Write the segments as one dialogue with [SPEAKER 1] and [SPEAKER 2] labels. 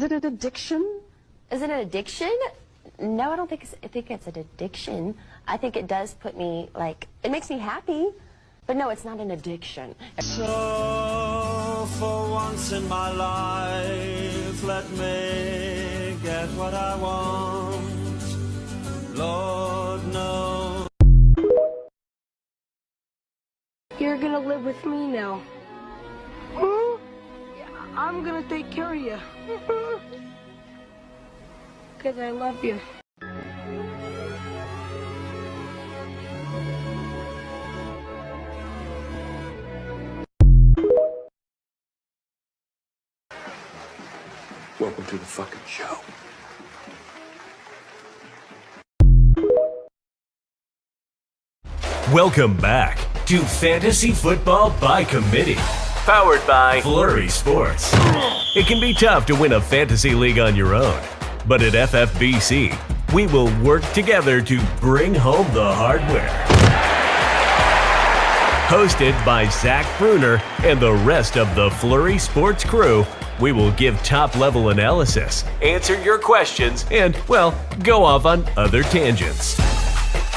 [SPEAKER 1] Is it an addiction?
[SPEAKER 2] Is it an addiction? No, I don't think it's an addiction. I think it does put me, like, it makes me happy. But no, it's not an addiction.
[SPEAKER 3] So, for once in my life, let me get what I want. Lord knows.
[SPEAKER 4] You're gonna live with me now. Huh? I'm gonna take care of you. Because I love you.
[SPEAKER 5] Welcome to the fucking show.
[SPEAKER 6] Welcome back to Fantasy Football by Committee, powered by Flurry Sports. It can be tough to win a fantasy league on your own, but at FFBC, we will work together to bring home the hardware. Hosted by Zach Bruner and the rest of the Flurry Sports crew, we will give top-level analysis, answer your questions, and, well, go off on other tangents.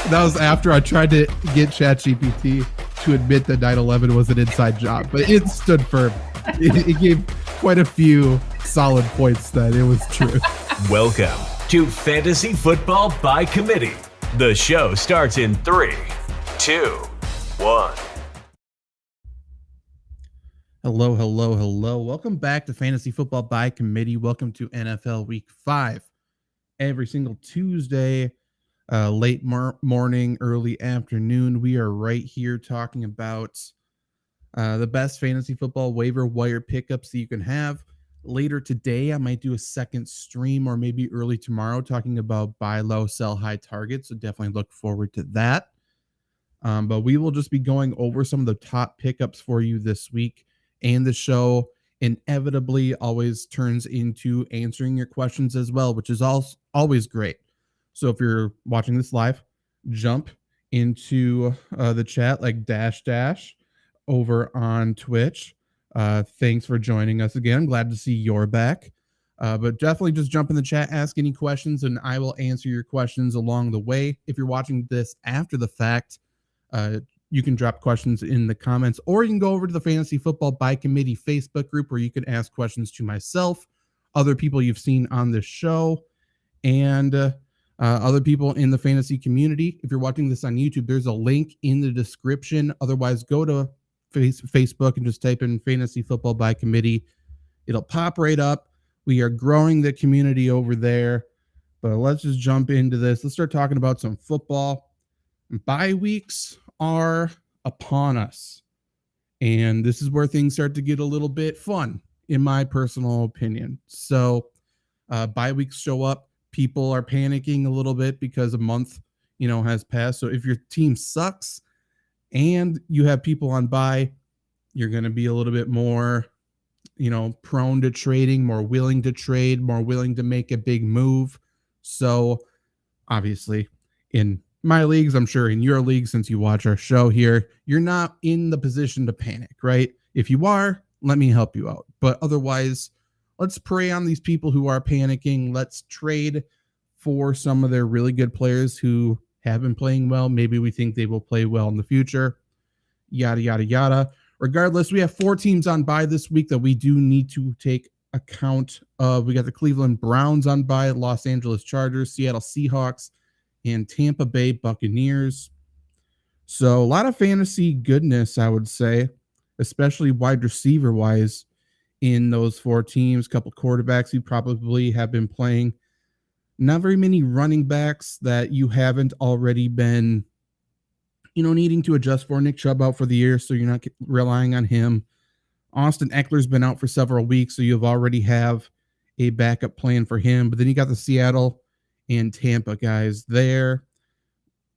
[SPEAKER 7] That was after I tried to get ChatGPT to admit that 9/11 was an inside job, but it stood firm. It gave quite a few solid points that it was true.
[SPEAKER 6] Welcome to Fantasy Football by Committee. The show starts in 3, 2, 1.
[SPEAKER 7] Hello, hello, hello. Welcome back to Fantasy Football by Committee. Welcome to NFL Week 5. Every single Tuesday, late morning, early afternoon, we are right here talking about the best fantasy football waiver wire pickups that you can have. Later today, I might do a second stream or maybe early tomorrow talking about buy low, sell high targets. So definitely look forward to that. But we will just be going over some of the top pickups for you this week. And the show inevitably always turns into answering your questions as well, which is always great. So if you're watching this live, jump into the chat like dash over on Twitch. Thanks for joining us again. Glad to see you're back. But definitely just jump in the chat, ask any questions, and I will answer your questions along the way. If you're watching this after the fact, you can drop questions in the comments, or you can go over to the Fantasy Football by Committee Facebook group where you can ask questions to myself, other people you've seen on this show, and other people in the fantasy community. If you're watching this on YouTube, there's a link in the description. Otherwise, go to Facebook and just type in Fantasy Football by Committee. It'll pop right up. We are growing the community over there. But let's just jump into this. Let's start talking about some football. Bye weeks are upon us. And this is where things start to get a little bit fun, in my personal opinion. So bye weeks show up. People are panicking a little bit because a month, has passed. So if your team sucks and you have people on bye, you're going to be a little bit more, prone to trading, more willing to trade, more willing to make a big move. So obviously in my leagues, I'm sure in your league, since you watch our show here, you're not in the position to panic, right? If you are, let me help you out. But otherwise, let's prey on these people who are panicking. Let's trade for some of their really good players who have been playing well. Maybe we think they will play well in the future. Yada, yada, yada. Regardless, we have 4 teams on bye this week that we do need to take account of. We got the Cleveland Browns on bye, Los Angeles Chargers, Seattle Seahawks, and Tampa Bay Buccaneers. So a lot of fantasy goodness, I would say, especially wide receiver wise in those 4 teams. A couple quarterbacks who probably have been playing. Not very many running backs that you haven't already been, needing to adjust for. Nick Chubb out for the year, so you're not relying on him. Austin Eckler's been out for several weeks, so you've already have a backup plan for him. But then you got the Seattle and Tampa guys there.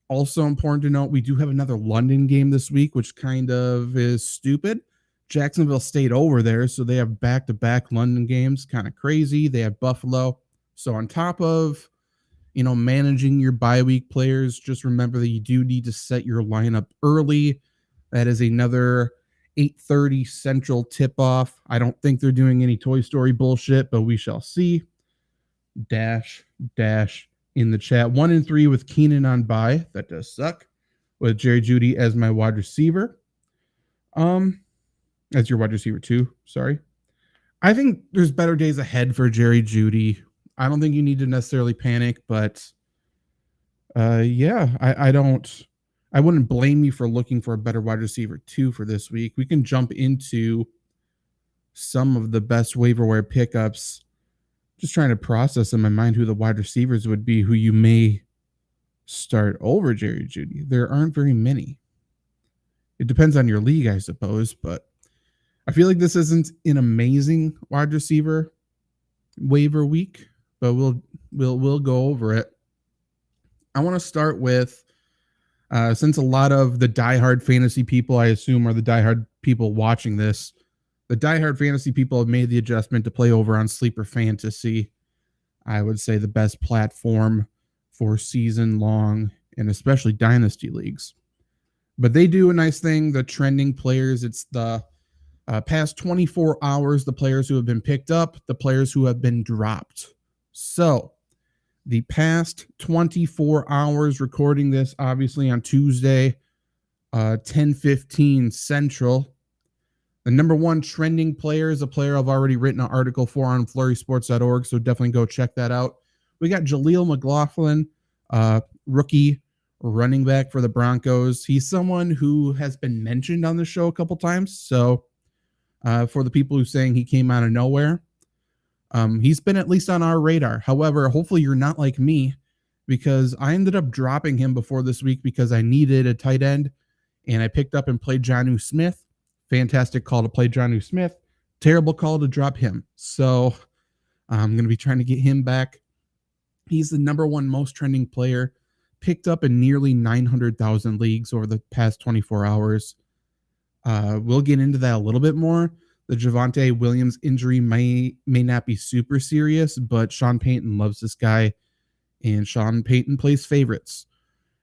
[SPEAKER 7] Also important to note, we do have another London game this week, which kind of is stupid. Jacksonville stayed over there, so they have back-to-back London games. Kind of crazy. They have Buffalo. So on top of, managing your bye week players, just remember that you do need to set your lineup early. That is another 8:30 Central tip-off. I don't think they're doing any Toy Story bullshit, but we shall see. Dash in the chat. 1 and 3 with Keenan on bye. That does suck. With Jerry Jeudy as my wide receiver. As your wide receiver too. Sorry. I think there's better days ahead for Jerry Jeudy. I don't think you need to necessarily panic, but yeah, I wouldn't blame you for looking for a better wide receiver too for this week. We can jump into some of the best waiver wire pickups. Just trying to process in my mind who the wide receivers would be who you may start over Jerry Jeudy. There aren't very many. It depends on your league, I suppose, but I feel like this isn't an amazing wide receiver waiver week, but we'll go over it. I want to start with since a lot of the diehard fantasy people, I assume, are the diehard people watching this. The diehard fantasy people have made the adjustment to play over on Sleeper Fantasy. I would say the best platform for season-long and especially dynasty leagues. But they do a nice thing, the trending players. It's the past 24 hours, the players who have been picked up, the players who have been dropped. So the past 24 hours, recording this obviously on Tuesday, 10:15 Central. The number one trending player is a player I've already written an article for on flurrysports.org, so definitely go check that out. We got Jaleel McLaughlin, rookie running back for the Broncos. He's someone who has been mentioned on the show a couple times, so for the people who saying he came out of nowhere, he's been at least on our radar. However, hopefully you're not like me, because I ended up dropping him before this week because I needed a tight end, and I picked up and played Jonnu Smith. Fantastic call to play Jonnu Smith. Terrible call to drop him. So I'm going to be trying to get him back. He's the number one most trending player, picked up in nearly 900,000 leagues over the past 24 hours. We'll get into that a little bit more. The Javonte Williams injury may not be super serious, but Sean Payton loves this guy, and Sean Payton plays favorites.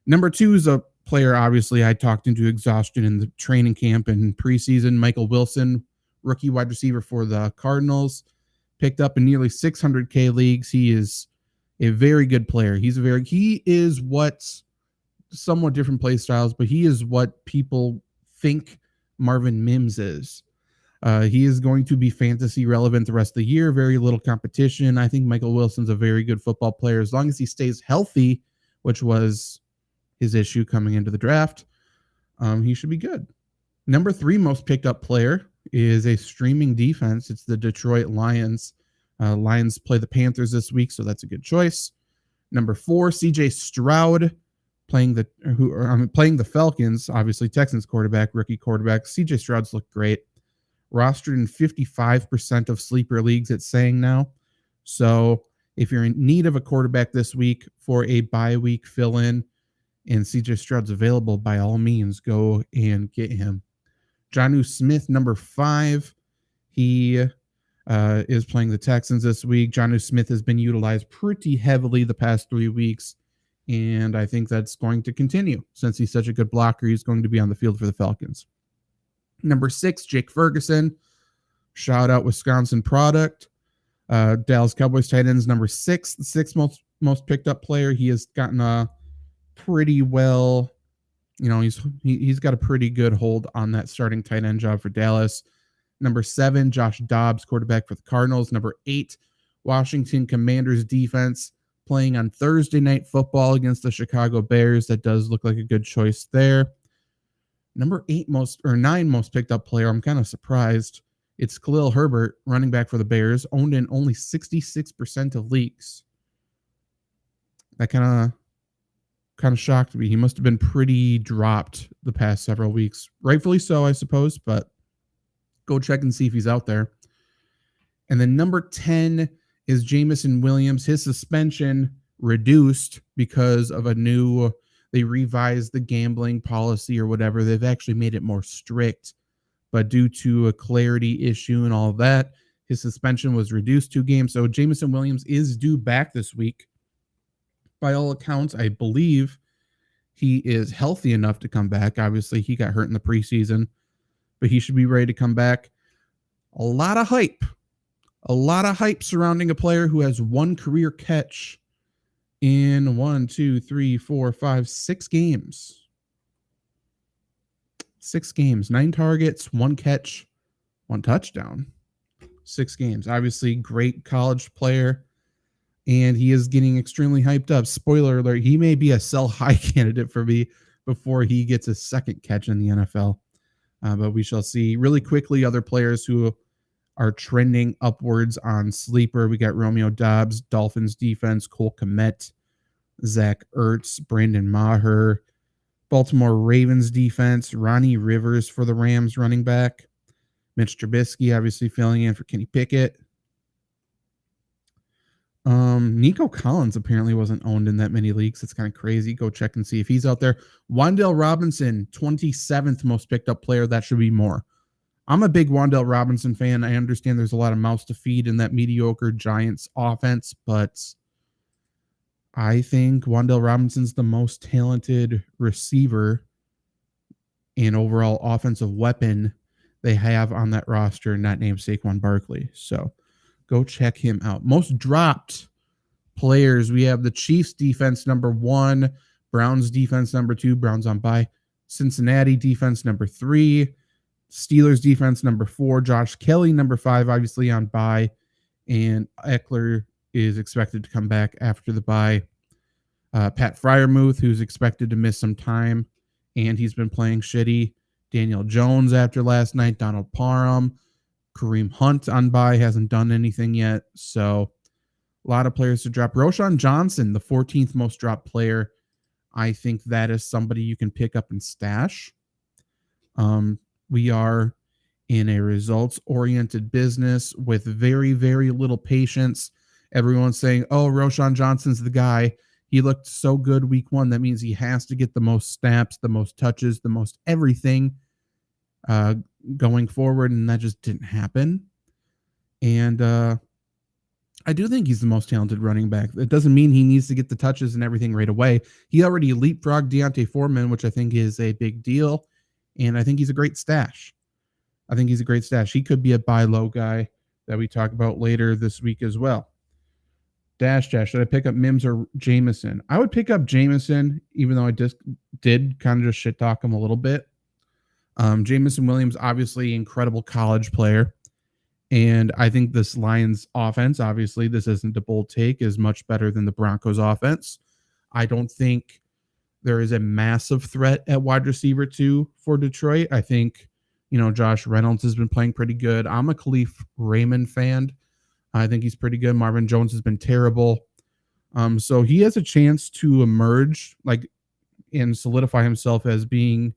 [SPEAKER 7] Number two is a player, obviously, I talked into exhaustion in the training camp and preseason. Michael Wilson, rookie wide receiver for the Cardinals, picked up in nearly 600K leagues. He is a very good player. He is what somewhat different play styles, but he is what people think Marvin Mims is. He is going to be fantasy relevant the rest of the year. Very little competition. I think Michael Wilson's a very good football player as long as he stays healthy, which was his issue coming into the draft. He should be good. Number three most picked up player is a streaming defense. It's the Detroit Lions. Lions play the Panthers this week, so that's a good choice. Number four, CJ Stroud, playing the Falcons, obviously Texans quarterback, rookie quarterback. CJ Stroud's looked great. Rostered in 55% of sleeper leagues, it's saying now. So if you're in need of a quarterback this week for a bye week fill-in and CJ Stroud's available, by all means, go and get him. Jonnu Smith, number five. He is playing the Texans this week. Jonnu Smith has been utilized pretty heavily the past 3 weeks, and I think that's going to continue. Since he's such a good blocker, he's going to be on the field for the Falcons. Number six, Jake Ferguson. Shout out Wisconsin product. Dallas Cowboys tight ends, number six, the sixth most picked up player. He has gotten a pretty well, he's got a pretty good hold on that starting tight end job for Dallas. Number seven, Josh Dobbs, quarterback for the Cardinals. Number eight, Washington Commanders defense, playing on Thursday Night Football against the Chicago Bears. That does look like a good choice there. Number nine most picked up player, I'm kind of surprised. It's Khalil Herbert, running back for the Bears, owned in only 66% of leagues. That kind of shocked me. He must have been pretty dropped the past several weeks. Rightfully so, I suppose, but go check and see if he's out there. And then number 10 is Jameson Williams. His suspension reduced because of they revised the gambling policy or whatever. They've actually made it more strict, but due to a clarity issue and all of that, his suspension was reduced 2 games. So Jameson Williams is due back this week. By all accounts, I believe he is healthy enough to come back. Obviously, he got hurt in the preseason, but he should be ready to come back. A lot of hype surrounding a player who has one career catch in 6 games. 6 games, 9 targets, 1 catch, 1 touchdown. 6 games. Obviously, great college player, and he is getting extremely hyped up. Spoiler alert, he may be a sell high candidate for me before he gets his second catch in the NFL. But we shall see. Really quickly, other players who are trending upwards on Sleeper. We got Romeo Doubs, Dolphins defense, Cole Kmet, Zach Ertz, Brandon Maher, Baltimore Ravens defense, Ronnie Rivers for the Rams running back, Mitch Trubisky obviously filling in for Kenny Pickett. Nico Collins apparently wasn't owned in that many leagues. It's kind of crazy. Go check and see if he's out there. Wan'Dale Robinson, 27th most picked up player. That should be more. I'm a big Wan'Dale Robinson fan. I understand there's a lot of mouths to feed in that mediocre Giants offense, but I think Wan'Dale Robinson's the most talented receiver and overall offensive weapon they have on that roster, not named Saquon Barkley. So go check him out. Most dropped players. We have the Chiefs defense number 1, Browns defense number 2, Browns on bye, Cincinnati defense number 3, Steelers defense number 4, Josh Kelly number 5, obviously on bye, and Eckler is expected to come back after the bye. Pat Freiermuth, who's expected to miss some time, and he's been playing shitty. Daniel Jones after last night, Donald Parham, Kareem Hunt on bye, hasn't done anything yet. So a lot of players to drop. Roshan Johnson, the 14th most dropped player. I think that is somebody you can pick up and stash. We are in a results-oriented business with very, very little patience. Everyone's saying, oh, Roshan Johnson's the guy. He looked so good week 1. That means he has to get the most snaps, the most touches, the most everything going forward, and that just didn't happen. And I do think he's the most talented running back. It doesn't mean he needs to get the touches and everything right away. He already leapfrogged Deontay Foreman, which I think is a big deal, and I think he's a great stash. He could be a buy low guy that we talk about later this week as well. Dash, should I pick up Mims or Jameson? I would pick up Jameson, even though I just did kind of just shit talk him a little bit. Jameson Williams, obviously incredible college player. And I think this Lions offense, obviously this isn't a bold take, is much better than the Broncos offense. I don't think there is a massive threat at wide receiver 2 for Detroit. I think, Josh Reynolds has been playing pretty good. I'm a Khalif Raymond fan. I think he's pretty good. Marvin Jones has been terrible. So he has a chance to emerge and solidify himself as being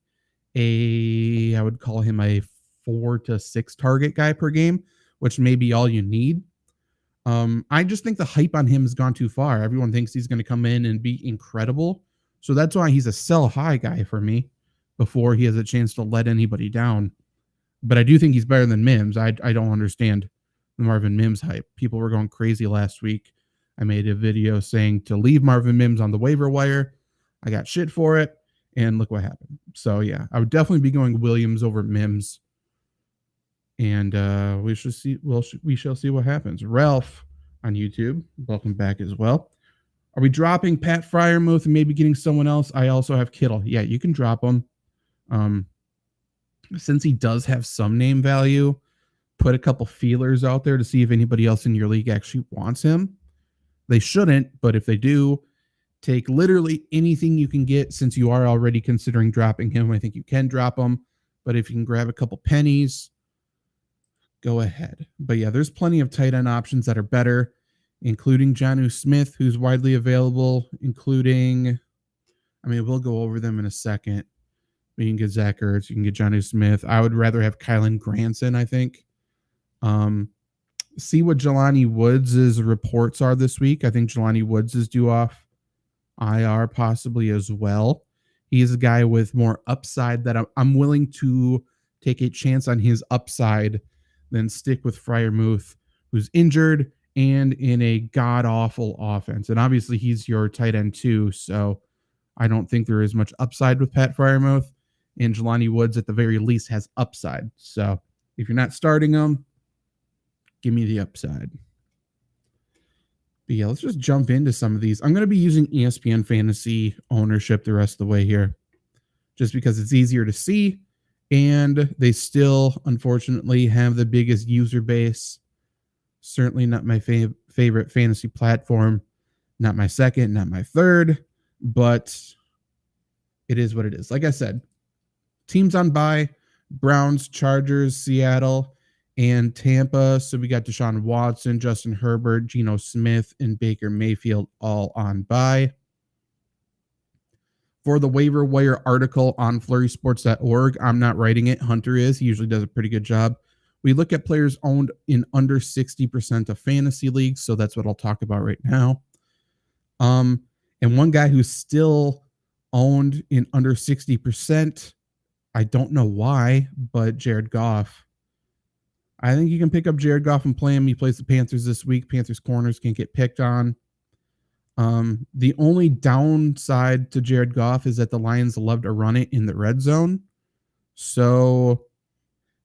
[SPEAKER 7] I would call him a 4 to 6 target guy per game, which may be all you need. I just think the hype on him has gone too far. Everyone thinks he's going to come in and be incredible. So that's why he's a sell high guy for me before he has a chance to let anybody down. But I do think he's better than Mims. I don't understand the Marvin Mims hype. People were going crazy last week. I made a video saying to leave Marvin Mims on the waiver wire. I got shit for it, and look what happened. So yeah, I would definitely be going Williams over Mims, and we shall see. Well, we shall see what happens. Ralph on YouTube, welcome back as well. Are we dropping Pat Freiermuth and maybe getting someone else? I also have Kittle. Yeah, you can drop him. Since he does have some name value, put a couple feelers out there to see if anybody else in your league actually wants him. They shouldn't, but if they do, take literally anything you can get since you are already considering dropping him. I think you can drop him, but if you can grab a couple pennies, go ahead. But yeah, there's plenty of tight end options that are better, including Jonnu Smith, who's widely available, including, we'll go over them in a second. You can get Zach Ertz, you can get Jonnu Smith. I would rather have Kylan Granson, I think. See what Jelani Woods' reports are this week. I think Jelani Woods is due off IR possibly as well. He's a guy with more upside that I'm willing to take a chance on his upside than stick with Freiermuth, who's injured and in a god-awful offense. And obviously he's your tight end too, so I don't think there is much upside with Pat Freiermuth. and Jelani Woods at the very least has upside. So if you're not starting him, give me the upside. But yeah, let's just jump into some of these. I'm going to be using ESPN Fantasy ownership the rest of the way here, just because it's easier to see, and they still, unfortunately, have the biggest user base. Certainly not my favorite fantasy platform, not my second, not my third, but it is what it is. Like I said, teams on bye: Browns, Chargers, Seattle, and Tampa. So we got Deshaun Watson, Justin Herbert, Geno Smith, and Baker Mayfield all on bye. For the waiver wire article on flurrysports.org, I'm not writing it. Hunter is. He usually does a pretty good job. We look at players owned in under 60% of fantasy leagues, so that's what I'll talk about right now. And one guy who's still owned in under 60%, I don't know why, but Jared Goff. I think you can pick up Jared Goff and play him. He plays the Panthers this week. Panthers corners can't get picked on. The only downside to Jared Goff is that the Lions love to run it in the red zone. So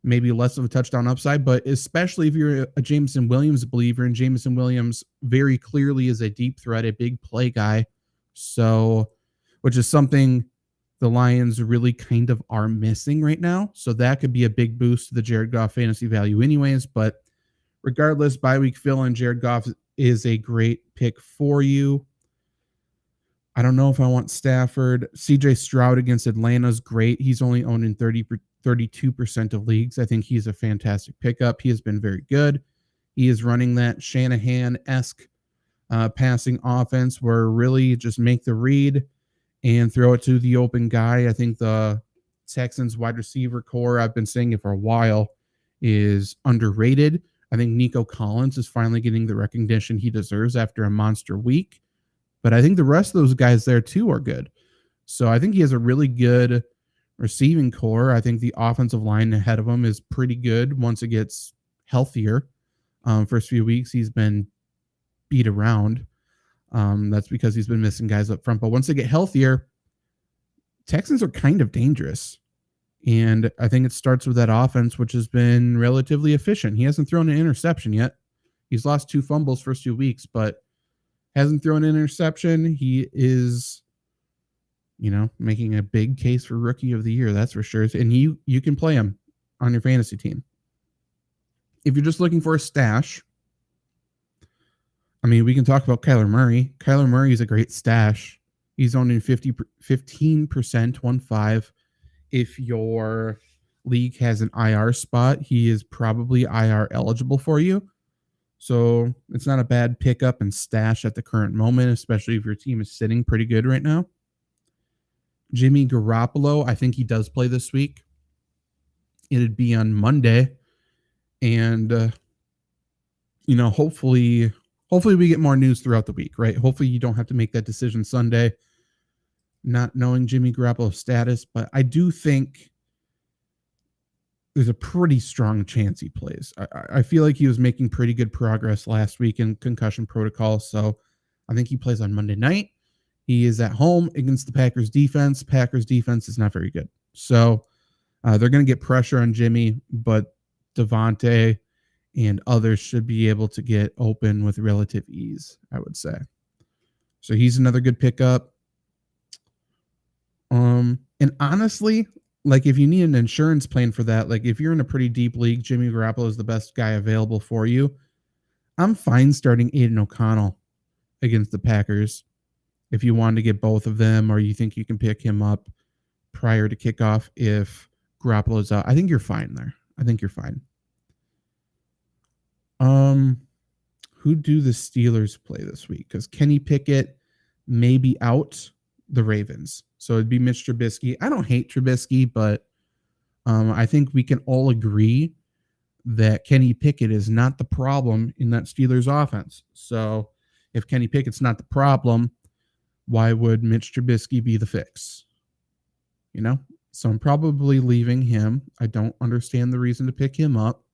[SPEAKER 7] maybe less of a touchdown upside, but especially if you're a Jameson Williams believer, and Jameson Williams very clearly is a deep threat, a big play guy. So, which is something the Lions really kind of are missing right now. So that could be a big boost to the Jared Goff fantasy value anyways. But regardless, bye week fill in Jared Goff is a great pick for you. I don't know if I want Stafford. CJ Stroud against Atlanta is great. He's only owned in 32% of leagues. I think he's a fantastic pickup. He has been very good. He is running that Shanahan-esque passing offense where really just make the read and throw it to the open guy. I think the Texans wide receiver core, I've been saying it for a while, is underrated. I think Nico Collins is finally getting the recognition he deserves after a monster week. But I think the rest of those guys there too are good. So I think he has a really good receiving core. I think the offensive line ahead of him is pretty good once it gets healthier. First few weeks, he's been beat around. That's because he's been missing guys up front. But once they get healthier, Texans are kind of dangerous. And I think it starts with that offense, which has been relatively efficient. He hasn't thrown an interception yet. He's lost 2 fumbles first 2 weeks, but hasn't thrown an interception. He is, making a big case for rookie of the year. That's for sure. And you can play him on your fantasy team. If you're just looking for a stash, we can talk about Kyler Murray. Kyler Murray is a great stash. He's owned in 15%, 1.5. If your league has an IR spot, he is probably IR eligible for you. So it's not a bad pickup and stash at the current moment, especially if your team is sitting pretty good right now. Jimmy Garoppolo, I think he does play this week. It'd be on Monday. And, hopefully we get more news throughout the week, right? Hopefully you don't have to make that decision Sunday, not knowing Jimmy Garoppolo's status. But I do think there's a pretty strong chance he plays. I feel like he was making pretty good progress last week in concussion protocol. So I think he plays on Monday night. He is at home against the Packers defense. Packers defense is not very good. So they're going to get pressure on Jimmy, but Devontae and others should be able to get open with relative ease, I would say. So he's another good pickup. And honestly, if you need an insurance plan for that, if you're in a pretty deep league, Jimmy Garoppolo is the best guy available for you. I'm fine starting Aiden O'Connell against the Packers if you want to get both of them, or you think you can pick him up prior to kickoff if Garoppolo's out. I think you're fine there. I think you're fine. Who do the Steelers play this week? Because Kenny Pickett may be out. The Ravens. So it'd be Mitch Trubisky. I don't hate Trubisky, but I think we can all agree that Kenny Pickett is not the problem in that Steelers offense. So if Kenny Pickett's not the problem, why would Mitch Trubisky be the fix? So I'm probably leaving him. I don't understand the reason to pick him up.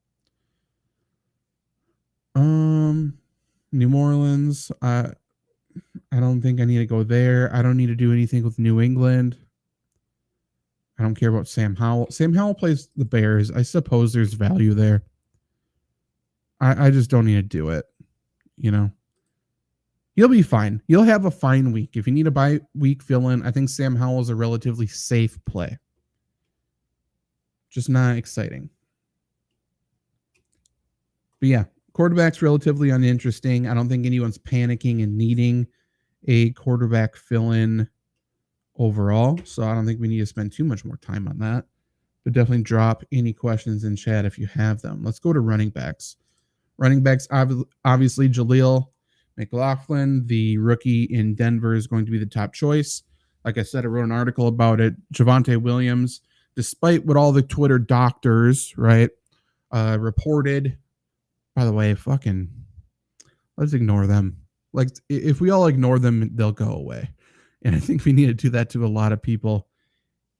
[SPEAKER 7] New Orleans, I don't think I need to go there. I don't need to do anything with New England. I don't care about Sam Howell. Sam Howell plays the Bears. I suppose there's value there. I just don't need to do it. You know, he'll be fine. He'll have a fine week. If you need a bye week fill in, I think Sam Howell is a relatively safe play. Just not exciting. But yeah, quarterback's relatively uninteresting. I don't think anyone's panicking and needing a quarterback fill in overall. So I don't think we need to spend too much more time on that. But definitely drop any questions in chat if you have them. Let's go to running backs. Running backs, obviously, Jaleel McLaughlin, the rookie in Denver, is going to be the top choice. Like I said, I wrote an article about it. Javonte Williams, despite what all the Twitter doctors, right, reported. By the way, fucking, let's ignore them. Like, if we all ignore them, they'll go away. And I think we need to do that to a lot of people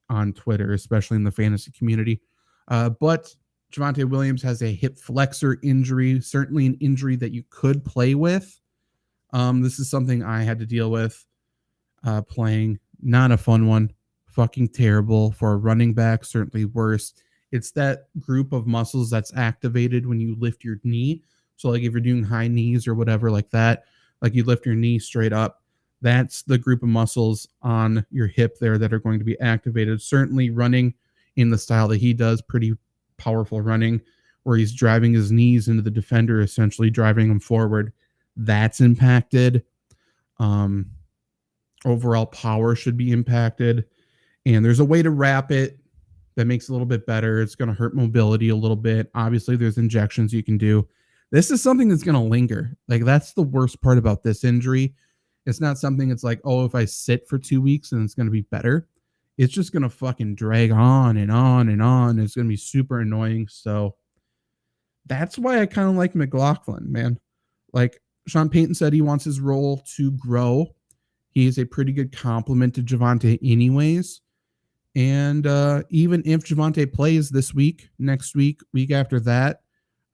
[SPEAKER 7] on Twitter, especially in the fantasy community. But Javonte Williams has a hip flexor injury, certainly an injury that you could play with. This is something I had to deal with playing. Not a fun one. Fucking terrible for a running back, certainly worse. It's that group of muscles that's activated when you lift your knee. So like if you're doing high knees or whatever like that, like you lift your knee straight up, that's the group of muscles on your hip there that are going to be activated. Certainly running in the style that he does, pretty powerful running, where he's driving his knees into the defender, essentially driving him forward. That's impacted. Overall power should be impacted. And there's a way to wrap it that makes it a little bit better. It's going to hurt mobility a little bit. Obviously, there's injections you can do. This is something that's going to linger. Like, that's the worst part about this injury. It's not something it's like, oh, if I sit for 2 weeks and it's going to be better. It's just going to fucking drag on and on and on. It's going to be super annoying. So that's why I kind of like McLaughlin, man. Like Sean Payton said, he wants his role to grow. He is a pretty good complement to Javonte anyways. And even if Javonte plays this week, next week, week after that,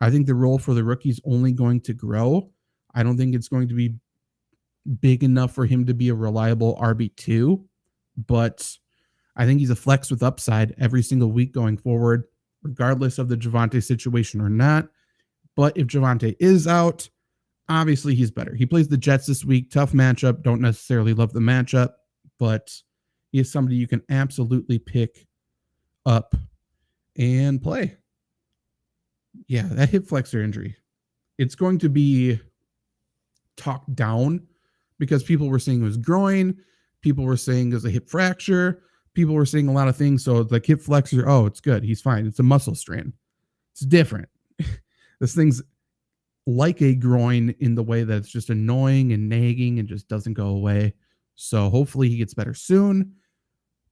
[SPEAKER 7] I think the role for the rookie is only going to grow. I don't think it's going to be big enough for him to be a reliable RB2, but I think he's a flex with upside every single week going forward, regardless of the Javonte situation or not. But if Javonte is out, obviously he's better. He plays the Jets this week. Tough matchup. Don't necessarily love the matchup, but he is somebody you can absolutely pick up and play. Yeah, that hip flexor injury. It's going to be talked down because people were saying it was groin. People were saying it was a hip fracture. People were saying a lot of things. So it's like hip flexor. Oh, it's good. He's fine. It's a muscle strain. It's different. This thing's like a groin in the way that it's just annoying and nagging and just doesn't go away. So hopefully he gets better soon,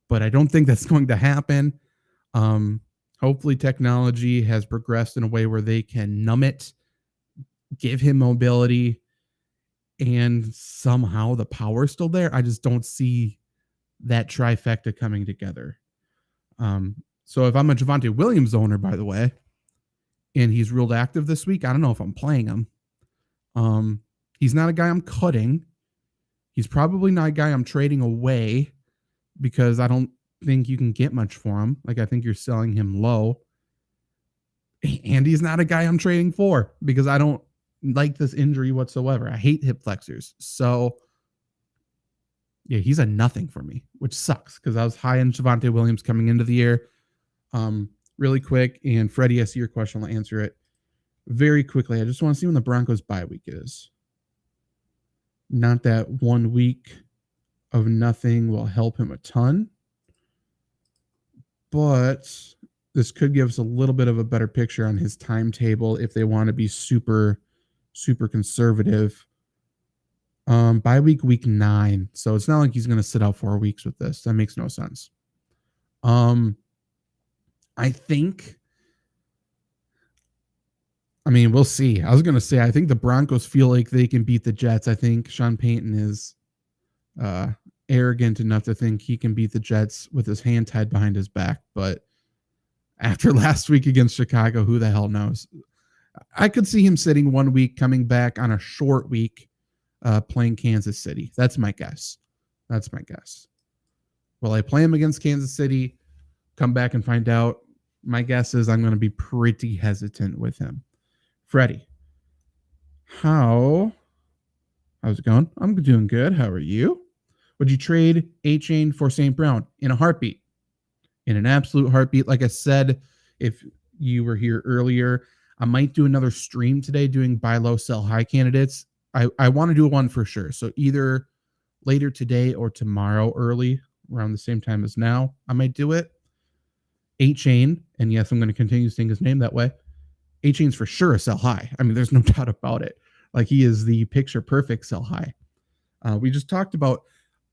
[SPEAKER 7] but I don't think that's going to happen. Hopefully technology has progressed in a way where they can numb it, give him mobility, and somehow the power is still there. I just don't see that trifecta coming together. So if I'm a Javonte Williams owner, by the way, and he's ruled active this week, I don't know if I'm playing him. He's not a guy I'm cutting. He's probably not a guy I'm trading away because I don't think you can get much for him. Like, I think you're selling him low. And he's not a guy I'm trading for because I don't like this injury whatsoever. I hate hip flexors. So, yeah, he's a nothing for me, which sucks because I was high on Javonte Williams coming into the year. Really quick, and Freddie, I see your question. I'll answer it very quickly. I just want to see when the Broncos bye week is. Not that 1 week of nothing will help him a ton, but this could give us a little bit of a better picture on his timetable if they want to be super, super conservative. Bye week 9. So it's not like he's going to sit out 4 weeks with this. That makes no sense. I think, I mean, we'll see. I was going to say, I think the Broncos feel like they can beat the Jets. I think Sean Payton is arrogant enough to think he can beat the Jets with his hand tied behind his back. But after last week against Chicago, who the hell knows? I could see him sitting 1 week, coming back on a short week, playing Kansas City. That's my guess. Will I play him against Kansas City? come back and find out. My guess is I'm going to be pretty hesitant with him. Freddie, how's it going? I'm doing good. How are you? Would you trade A-Chain for St. Brown in a heartbeat? In an absolute heartbeat. Like I said, if you were here earlier, I might do another stream today doing buy low, sell high candidates. I want to do one for sure. So either later today or tomorrow early, around the same time as now, I might do it. A-Chain, and yes, I'm going to continue saying his name that way. A-Chain's for sure a sell high. I mean, there's no doubt about it. Like, he is the picture perfect sell high. We just talked about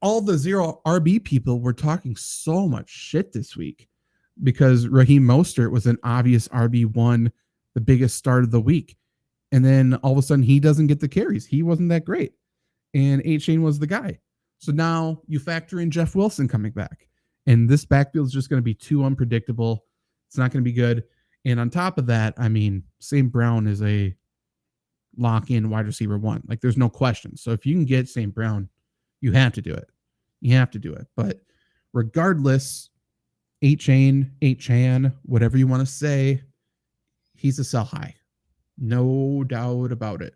[SPEAKER 7] all the zero RB people were talking so much shit this week because Raheem Mostert was an obvious RB1, the biggest start of the week. And then all of a sudden he doesn't get the carries. He wasn't that great. And A-Chain was the guy. So now you factor in Jeff Wilson coming back. And this backfield is just going to be too unpredictable. It's not going to be good. And on top of that, I mean, St. Brown is a lock-in wide receiver 1. Like, there's no question. So if you can get St. Brown, you have to do it. You have to do it. But regardless, A-Chan, whatever you want to say, he's a sell high. No doubt about it.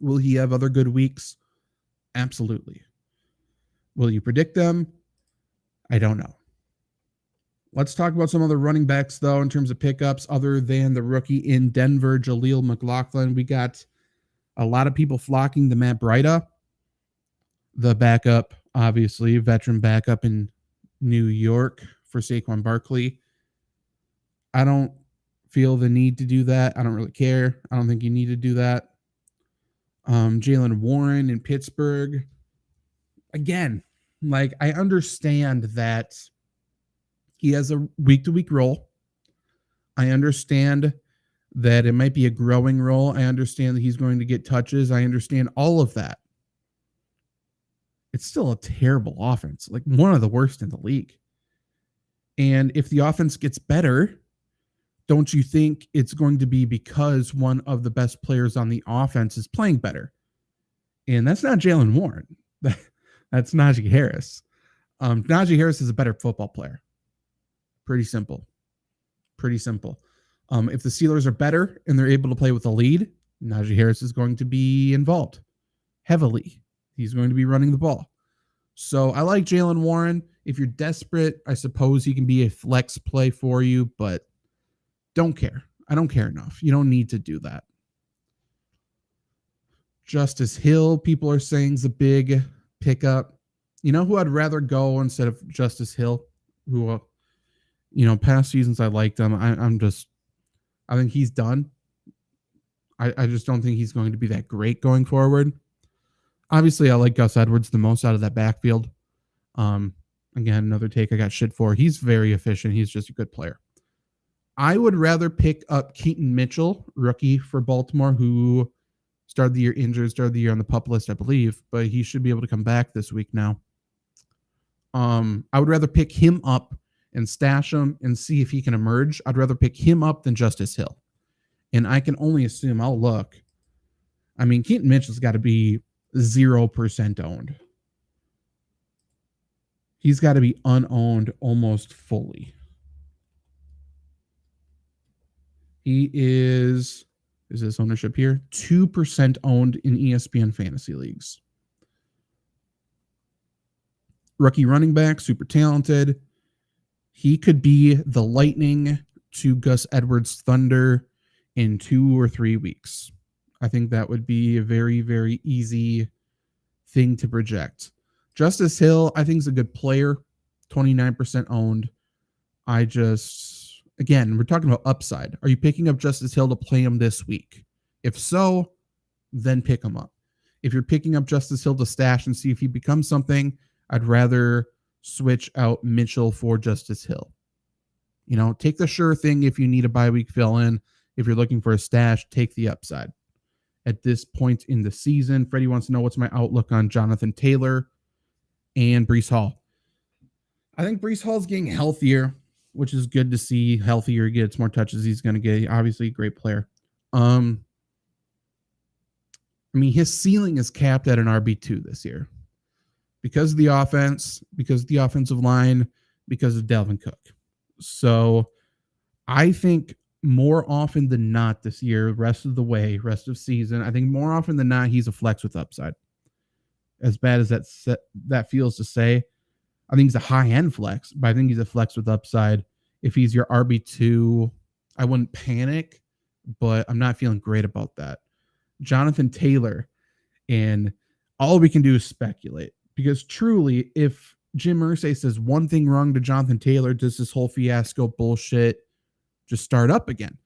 [SPEAKER 7] Will he have other good weeks? Absolutely. Will you predict them? I don't know. Let's talk about some other running backs, though, in terms of pickups, other than the rookie in Denver, Jaleel McLaughlin. We got a lot of people flocking to Matt Breida, the backup, obviously, veteran backup in New York for Saquon Barkley. I don't feel the need to do that. I don't really care. I don't think you need to do that. Jalen Warren in Pittsburgh. Again, like, I understand that he has a week-to-week role. I understand that it might be a growing role. I understand that he's going to get touches. I understand all of that. It's still a terrible offense, like one of the worst in the league. And if the offense gets better, don't you think it's going to be because one of the best players on the offense is playing better? And that's not Jalen Warren. That's Najee Harris. Najee Harris is a better football player. Pretty simple. Pretty simple. If the Steelers are better and they're able to play with a lead, Najee Harris is going to be involved heavily. He's going to be running the ball. So I like Jalen Warren. If you're desperate, I suppose he can be a flex play for you, but don't care. I don't care enough. You don't need to do that. Justice Hill, people are saying, is a big pickup. You know who I'd rather go instead of Justice Hill? Who, past seasons I liked him. I think he's done. I just don't think he's going to be that great going forward. Obviously, I like Gus Edwards the most out of that backfield. Again, another take I got shit for. He's very efficient. He's just a good player. I would rather pick up Keaton Mitchell, rookie for Baltimore, who started the year injured, started the year on the PUP list, I believe, but he should be able to come back this week now. I would rather pick him up and stash him and see if he can emerge. I'd rather pick him up than Justice Hill. And I can only assume, I'll look. I mean, Keaton Mitchell's got to be 0% owned. He's got to be unowned almost fully. He is this ownership here? 2% owned in ESPN fantasy leagues. Rookie running back, super talented. He could be the Lightning to Gus Edwards' Thunder in 2 or 3 weeks. I think that would be a very, very easy thing to project. Justice Hill, I think, is a good player. 29% owned. Again, we're talking about upside. Are you picking up Justice Hill to play him this week? If so, then pick him up. If you're picking up Justice Hill to stash and see if he becomes something, I'd rather switch out Mitchell for Justice Hill. Take the sure thing if you need a bye week fill in. If you're looking for a stash, take the upside. At this point in the season, Freddie wants to know what's my outlook on Jonathan Taylor and Breece Hall. I think Breece Hall's getting healthier, which is good to see. Healthier, he gets more touches he's going to get. Obviously, a great player. His ceiling is capped at an RB2 this year. Because of the offense, because of the offensive line, because of Dalvin Cook. So I think more often than not this year, rest of season, I think more often than not, he's a flex with upside. As bad as that feels to say, I think he's a high-end flex, but I think he's a flex with upside. If he's your RB2, I wouldn't panic, but I'm not feeling great about that. Jonathan Taylor, and all we can do is speculate, because truly, if Jim Irsay says one thing wrong to Jonathan Taylor, does this whole fiasco bullshit just start up again?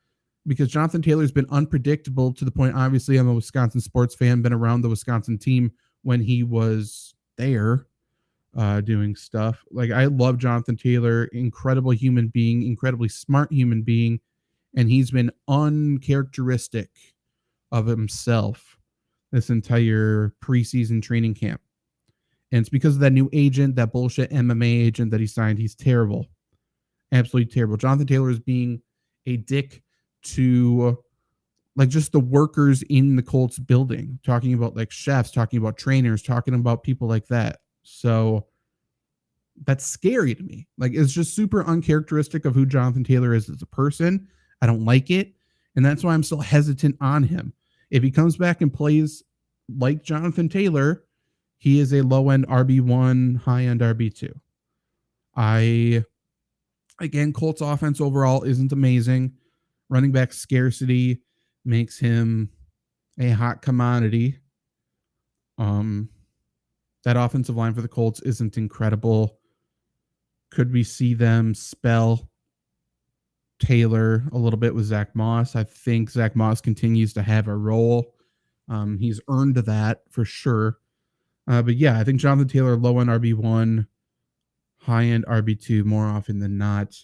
[SPEAKER 7] Because Jonathan Taylor's been unpredictable to the point, obviously, I'm a Wisconsin sports fan, been around the Wisconsin team when he was there doing stuff. Like, I love Jonathan Taylor, incredible human being, incredibly smart human being, and he's been uncharacteristic of himself this entire preseason training camp. And it's because of that new agent, that bullshit MMA agent that he signed. He's terrible. Absolutely terrible. Jonathan Taylor is being a dick to like just the workers in the Colts building, talking about like chefs, talking about trainers, talking about people like that. So that's scary to me. Like, it's just super uncharacteristic of who Jonathan Taylor is as a person. I don't like it. And that's why I'm still hesitant on him. If he comes back and plays like Jonathan Taylor, he is a low-end RB1, high-end RB2. Again, Colts offense overall isn't amazing. Running back scarcity makes him a hot commodity. That offensive line for the Colts isn't incredible. Could we see them spell Taylor a little bit with Zach Moss? I think Zach Moss continues to have a role. He's earned that for sure. But yeah, I think Jonathan Taylor, low-end RB1, high-end RB2 more often than not.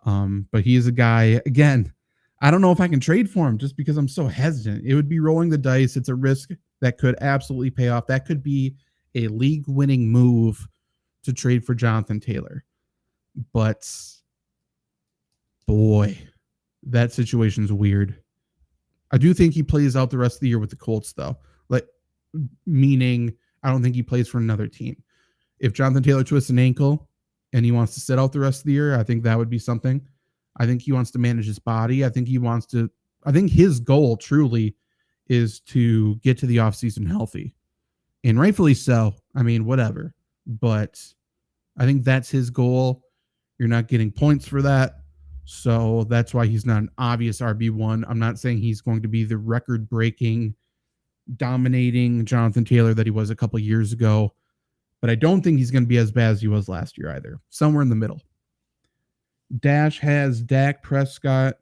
[SPEAKER 7] But he is a guy, again, I don't know if I can trade for him just because I'm so hesitant. It would be rolling the dice. It's a risk that could absolutely pay off. That could be a league-winning move to trade for Jonathan Taylor. But, boy, that situation's weird. I do think he plays out the rest of the year with the Colts, though. Like, meaning I don't think he plays for another team. If Jonathan Taylor twists an ankle and he wants to sit out the rest of the year, I think that would be something. I think he wants to manage his body. I think his goal truly is to get to the offseason healthy. And rightfully so. I mean, whatever. But I think that's his goal. You're not getting points for that. So that's why he's not an obvious RB1. I'm not saying he's going to be the record-breaking, dominating Jonathan Taylor that he was a couple years ago. But I don't think he's going to be as bad as he was last year either. Somewhere in the middle. Dash has Dak Prescott,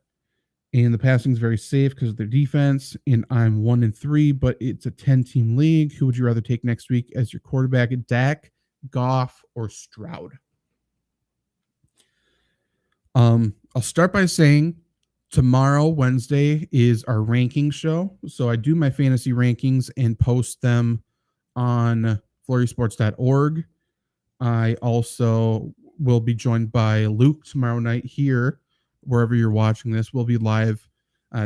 [SPEAKER 7] and the passing is very safe because of their defense. And I'm 1-3, but it's a 10-team league. Who would you rather take next week as your quarterback? Dak, Goff, or Stroud? I'll start by saying tomorrow, Wednesday, is our ranking show. So I do my fantasy rankings and post them on FlurrySports.org. I also will be joined by Luke tomorrow night here, wherever you're watching this. We'll be live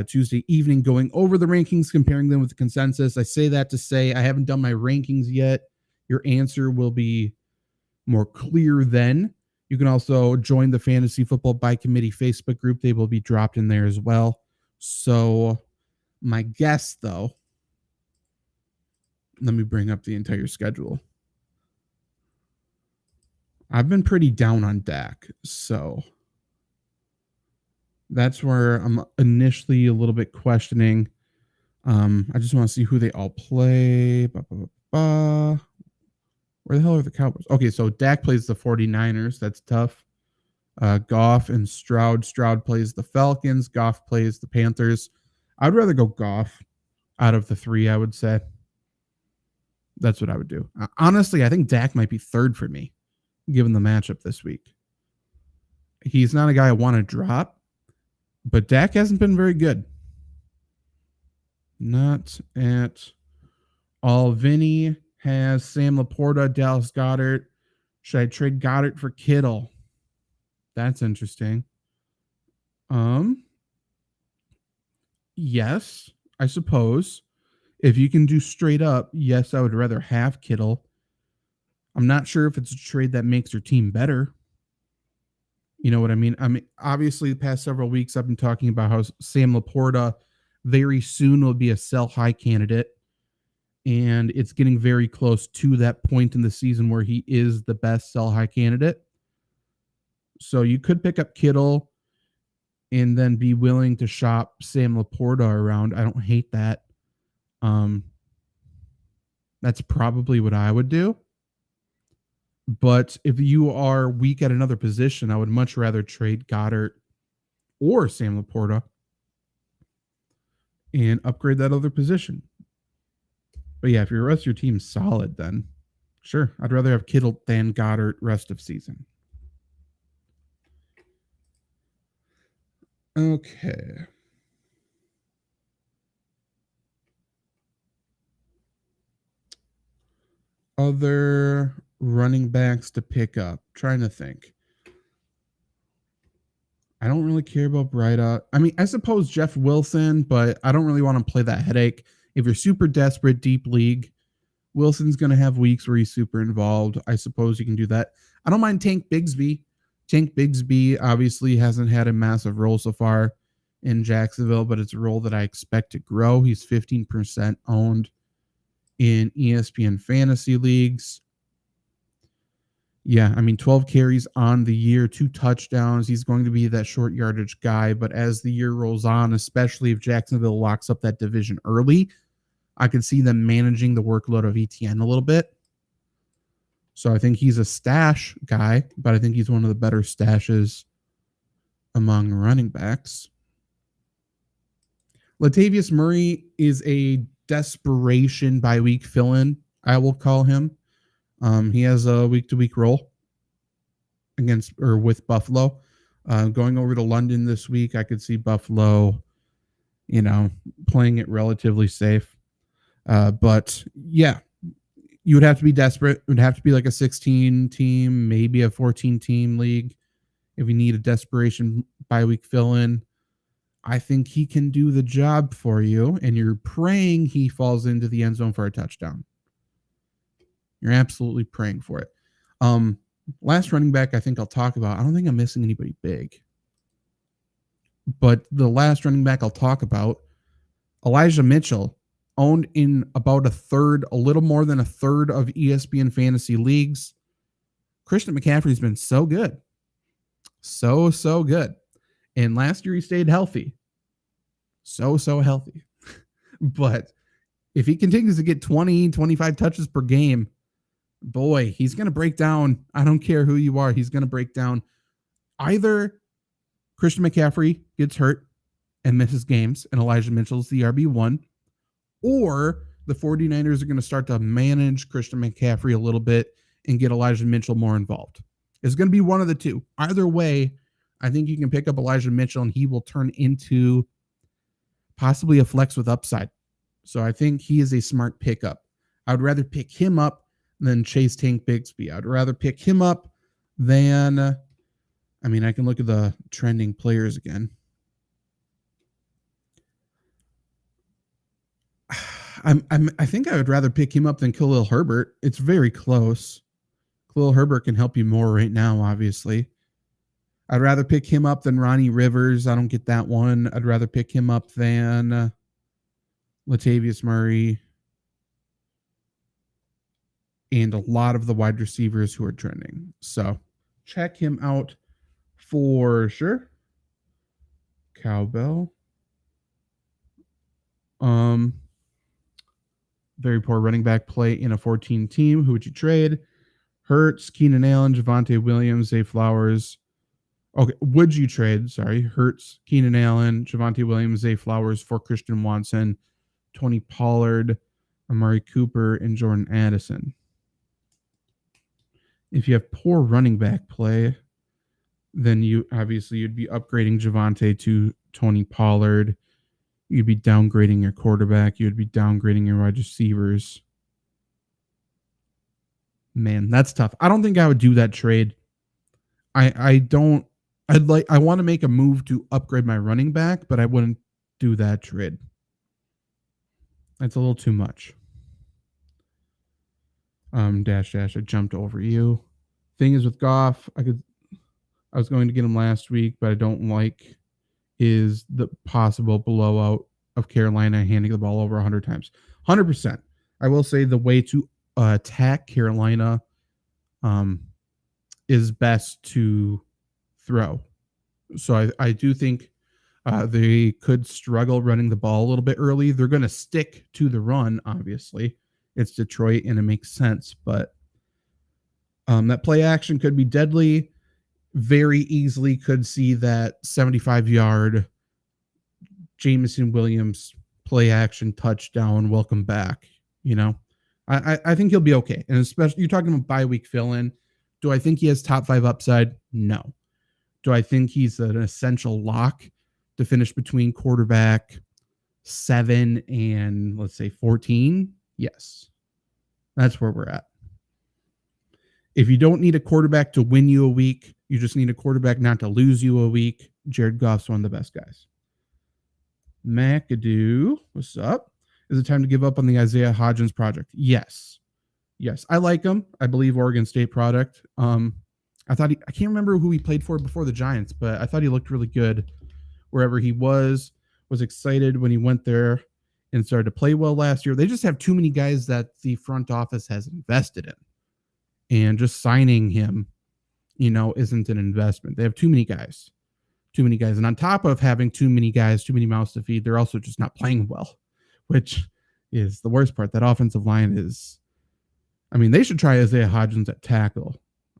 [SPEAKER 7] Tuesday evening going over the rankings, comparing them with the consensus. I say that to say I haven't done my rankings yet. Your answer will be more clear then. You can also join the Fantasy Football by Committee Facebook group. They will be dropped in there as well. So my guess, though, let me bring up the entire schedule. I've been pretty down on Dak, so that's where I'm initially a little bit questioning. I just want to see who they all play. Where the hell are the Cowboys? Okay, so Dak plays the 49ers. That's tough. Goff and Stroud. Stroud plays the Falcons. Goff plays the Panthers. I'd rather go Goff out of the three, I would say. That's what I would do. Honestly, I think Dak might be third for me, given the matchup this week. He's not a guy I want to drop, but Dak hasn't been very good. Not at all. Vinny has Sam Laporta, Dallas Goedert. Should I trade Goddard for Kittle? That's interesting. Yes, I suppose. If you can do straight up, yes, I would rather have Kittle. I'm not sure if it's a trade that makes your team better. You know what I mean? I mean, obviously, the past several weeks, I've been talking about how Sam Laporta very soon will be a sell high candidate. And it's getting very close to that point in the season where he is the best sell high candidate. So you could pick up Kittle and then be willing to shop Sam Laporta around. I don't hate that. That's probably what I would do. But if you are weak at another position, I would much rather trade Goddard or Sam Laporta and upgrade that other position. But yeah, if your rest of your team's solid, then sure, I'd rather have Kittle than Goddard rest of season. Okay. Other running backs to pick up. Trying to think. I don't really care about Breida. I mean, I suppose Jeff Wilson, but I don't really want to play that headache. If you're super desperate, deep league, Wilson's going to have weeks where he's super involved. I suppose you can do that. I don't mind Tank Bigsby. Tank Bigsby obviously hasn't had a massive role so far in Jacksonville, but it's a role that I expect to grow. He's 15% owned in ESPN fantasy leagues. Yeah, I mean, 12 carries on the year, 2 touchdowns. He's going to be that short yardage guy. But as the year rolls on, especially if Jacksonville locks up that division early, I could see them managing the workload of ETN a little bit. So I think he's a stash guy, but I think he's one of the better stashes among running backs. Latavius Murray is a desperation by week fill-in, I will call him. He has a week-to-week role with Buffalo. Going over to London this week, I could see Buffalo, playing it relatively safe. But yeah, you would have to be desperate. It would have to be like a 16 team, maybe a 14 team league. If you need a desperation bye-week fill-in, I think he can do the job for you, and you're praying he falls into the end zone for a touchdown. You're absolutely praying for it. Last running back I think I'll talk about, I don't think I'm missing anybody big. But the last running back I'll talk about, Elijah Mitchell, owned in about a little more than a third of ESPN fantasy leagues. Christian McCaffrey's been so good. So good. And last year he stayed healthy. So healthy. But if he continues to get 20, 25 touches per game, boy, he's going to break down. I don't care who you are. He's going to break down. Either Christian McCaffrey gets hurt and misses games and Elijah Mitchell's the RB1, or the 49ers are going to start to manage Christian McCaffrey a little bit and get Elijah Mitchell more involved. It's going to be one of the two. Either way, I think you can pick up Elijah Mitchell and he will turn into possibly a flex with upside. So I think he is a smart pickup. I would rather pick him up than chase Tank Bigsby. I'd rather pick him up than, I can look at the trending players again. I think I would rather pick him up than Khalil Herbert. It's very close. Khalil Herbert can help you more right now, obviously. I'd rather pick him up than Ronnie Rivers. I don't get that one. I'd rather pick him up than Latavius Murray and a lot of the wide receivers who are trending. So check him out for sure. Cowbell. Very poor running back play in a 14 team. Who would you trade? Hurts, Keenan Allen, Javonte Williams, Zay Flowers. Okay, would you trade? Sorry, Hurts, Keenan Allen, Javonte Williams, Zay Flowers for Christian Watson, Tony Pollard, Amari Cooper, and Jordan Addison. If you have poor running back play, then you'd be upgrading Javonte to Tony Pollard. You'd be downgrading your quarterback. You'd be downgrading your wide receivers. Man, that's tough. I don't think I would do that trade. I want to make a move to upgrade my running back, but I wouldn't do that trade. That's a little too much. I jumped over you. Thing is with Goff, I was going to get him last week, but I don't like is the possible blowout of Carolina handing the ball over 100 times. 100%. I will say the way to attack Carolina is best to throw. So I do think they could struggle running the ball a little bit early. They're going to stick to the run, obviously. It's Detroit, and it makes sense. But that play action could be deadly. Very easily could see that 75-yard Jameson Williams play action touchdown. Welcome back. I think he'll be okay. And especially, you're talking about bye week fill-in. Do I think he has top 5 upside? No. Do I think he's an essential lock to finish between quarterback 7 and, let's say, 14? Yes. That's where we're at. If you don't need a quarterback to win you a week, you just need a quarterback not to lose you a week. Jared Goff's one of the best guys. McAdoo, what's up? Is it time to give up on the Isaiah Hodgins project? Yes. I like him. I believe Oregon State product. I can't remember who he played for before the Giants, but I thought he looked really good wherever he was excited when he went there and started to play well last year. They just have too many guys that the front office has invested in. And just signing him, isn't an investment. They have too many guys. And on top of having too many guys, too many mouths to feed, they're also just not playing well, which is the worst part. That offensive line is, they should try Isaiah Hodgins at tackle.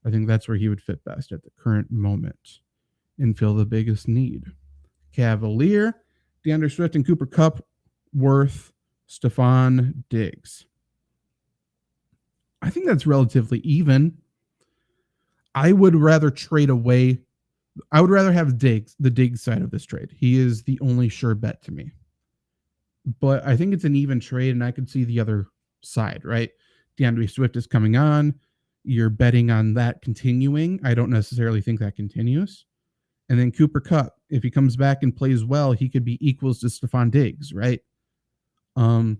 [SPEAKER 7] I think that's where he would fit best at the current moment and fill the biggest need. Cavalier, DeAndre Swift and Cooper Kupp, Worth, Stephon Diggs. I think that's relatively even. I would rather trade away. I would rather have Diggs, the Diggs side of this trade. He is the only sure bet to me. But I think it's an even trade, and I could see the other side, right? DeAndre Swift is coming on. You're betting on that continuing. I don't necessarily think that continues. And then Cooper Kupp, if he comes back and plays well, he could be equals to Stephon Diggs, right? But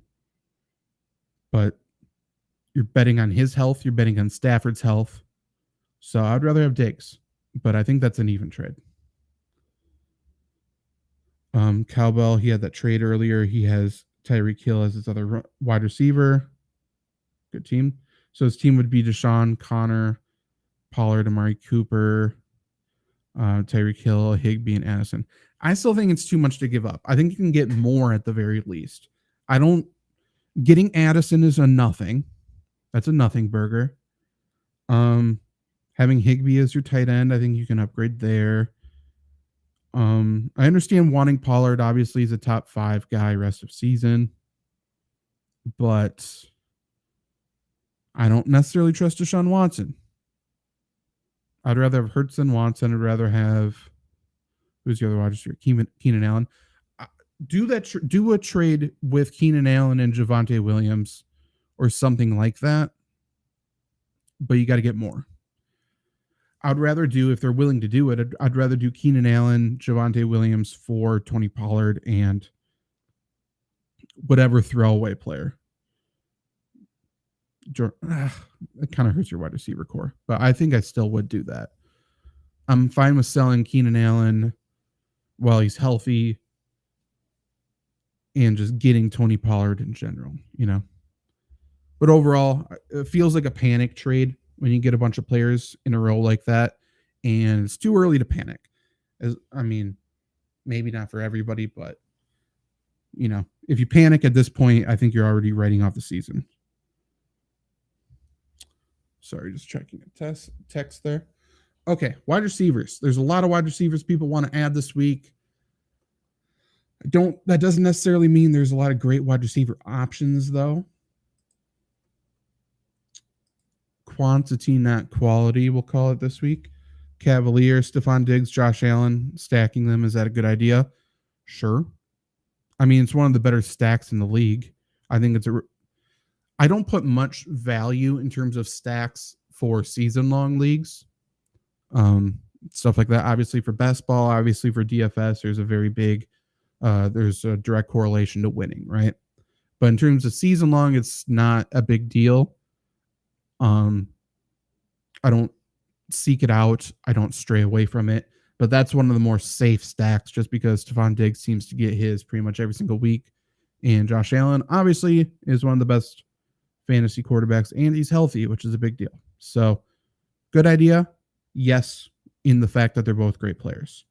[SPEAKER 7] you're betting on his health. You're betting on Stafford's health. So I'd rather have Diggs, but I think that's an even trade. Cowbell, he had that trade earlier. He has Tyreek Hill as his other wide receiver. Good team. So his team would be Deshaun, Connor, Pollard, Amari Cooper, Tyreek Hill, Higbee, and Addison. I still think it's too much to give up. I think you can get more at the very least. Getting Addison is a nothing. That's a nothing burger. Having Higbee as your tight end, I think you can upgrade there. I understand wanting Pollard. Obviously, he's a top 5 guy rest of season, but I don't necessarily trust Deshaun Watson. I'd rather have Hurts than Watson. I'd rather have, who's the other wide receiver? Keenan Allen. Do a trade with Keenan Allen and Javonte Williams or something like that, but you got to get more. I'd rather do, if they're willing to do it, I'd rather do Keenan Allen, Javonte Williams for Tony Pollard and whatever throwaway player. It kind of hurts your wide receiver core, but I think I still would do that. I'm fine with selling Keenan Allen while he's healthy and just getting Tony Pollard in general, But overall, it feels like a panic trade when you get a bunch of players in a row like that, and it's too early to panic. Maybe not for everybody, but if you panic at this point, I think you're already writing off the season. Sorry, just checking a text there. Okay, wide receivers. There's a lot of wide receivers people want to add this week. That doesn't necessarily mean there's a lot of great wide receiver options, though. Quantity, not quality, we'll call it this week. Cavalier, Stephon Diggs, Josh Allen, stacking them. Is that a good idea? Sure. It's one of the better stacks in the league. I think I don't put much value in terms of stacks for season-long leagues. Stuff like that. Obviously for best ball, obviously for DFS, there's a very big, there's a direct correlation to winning, right? But in terms of season-long, it's not a big deal. I don't seek it out. I don't stray away from it. But that's one of the more safe stacks just because Stephon Diggs seems to get his pretty much every single week. And Josh Allen obviously is one of the best fantasy quarterbacks, and he's healthy, which is a big deal. So good idea. Yes, in the fact that they're both great players.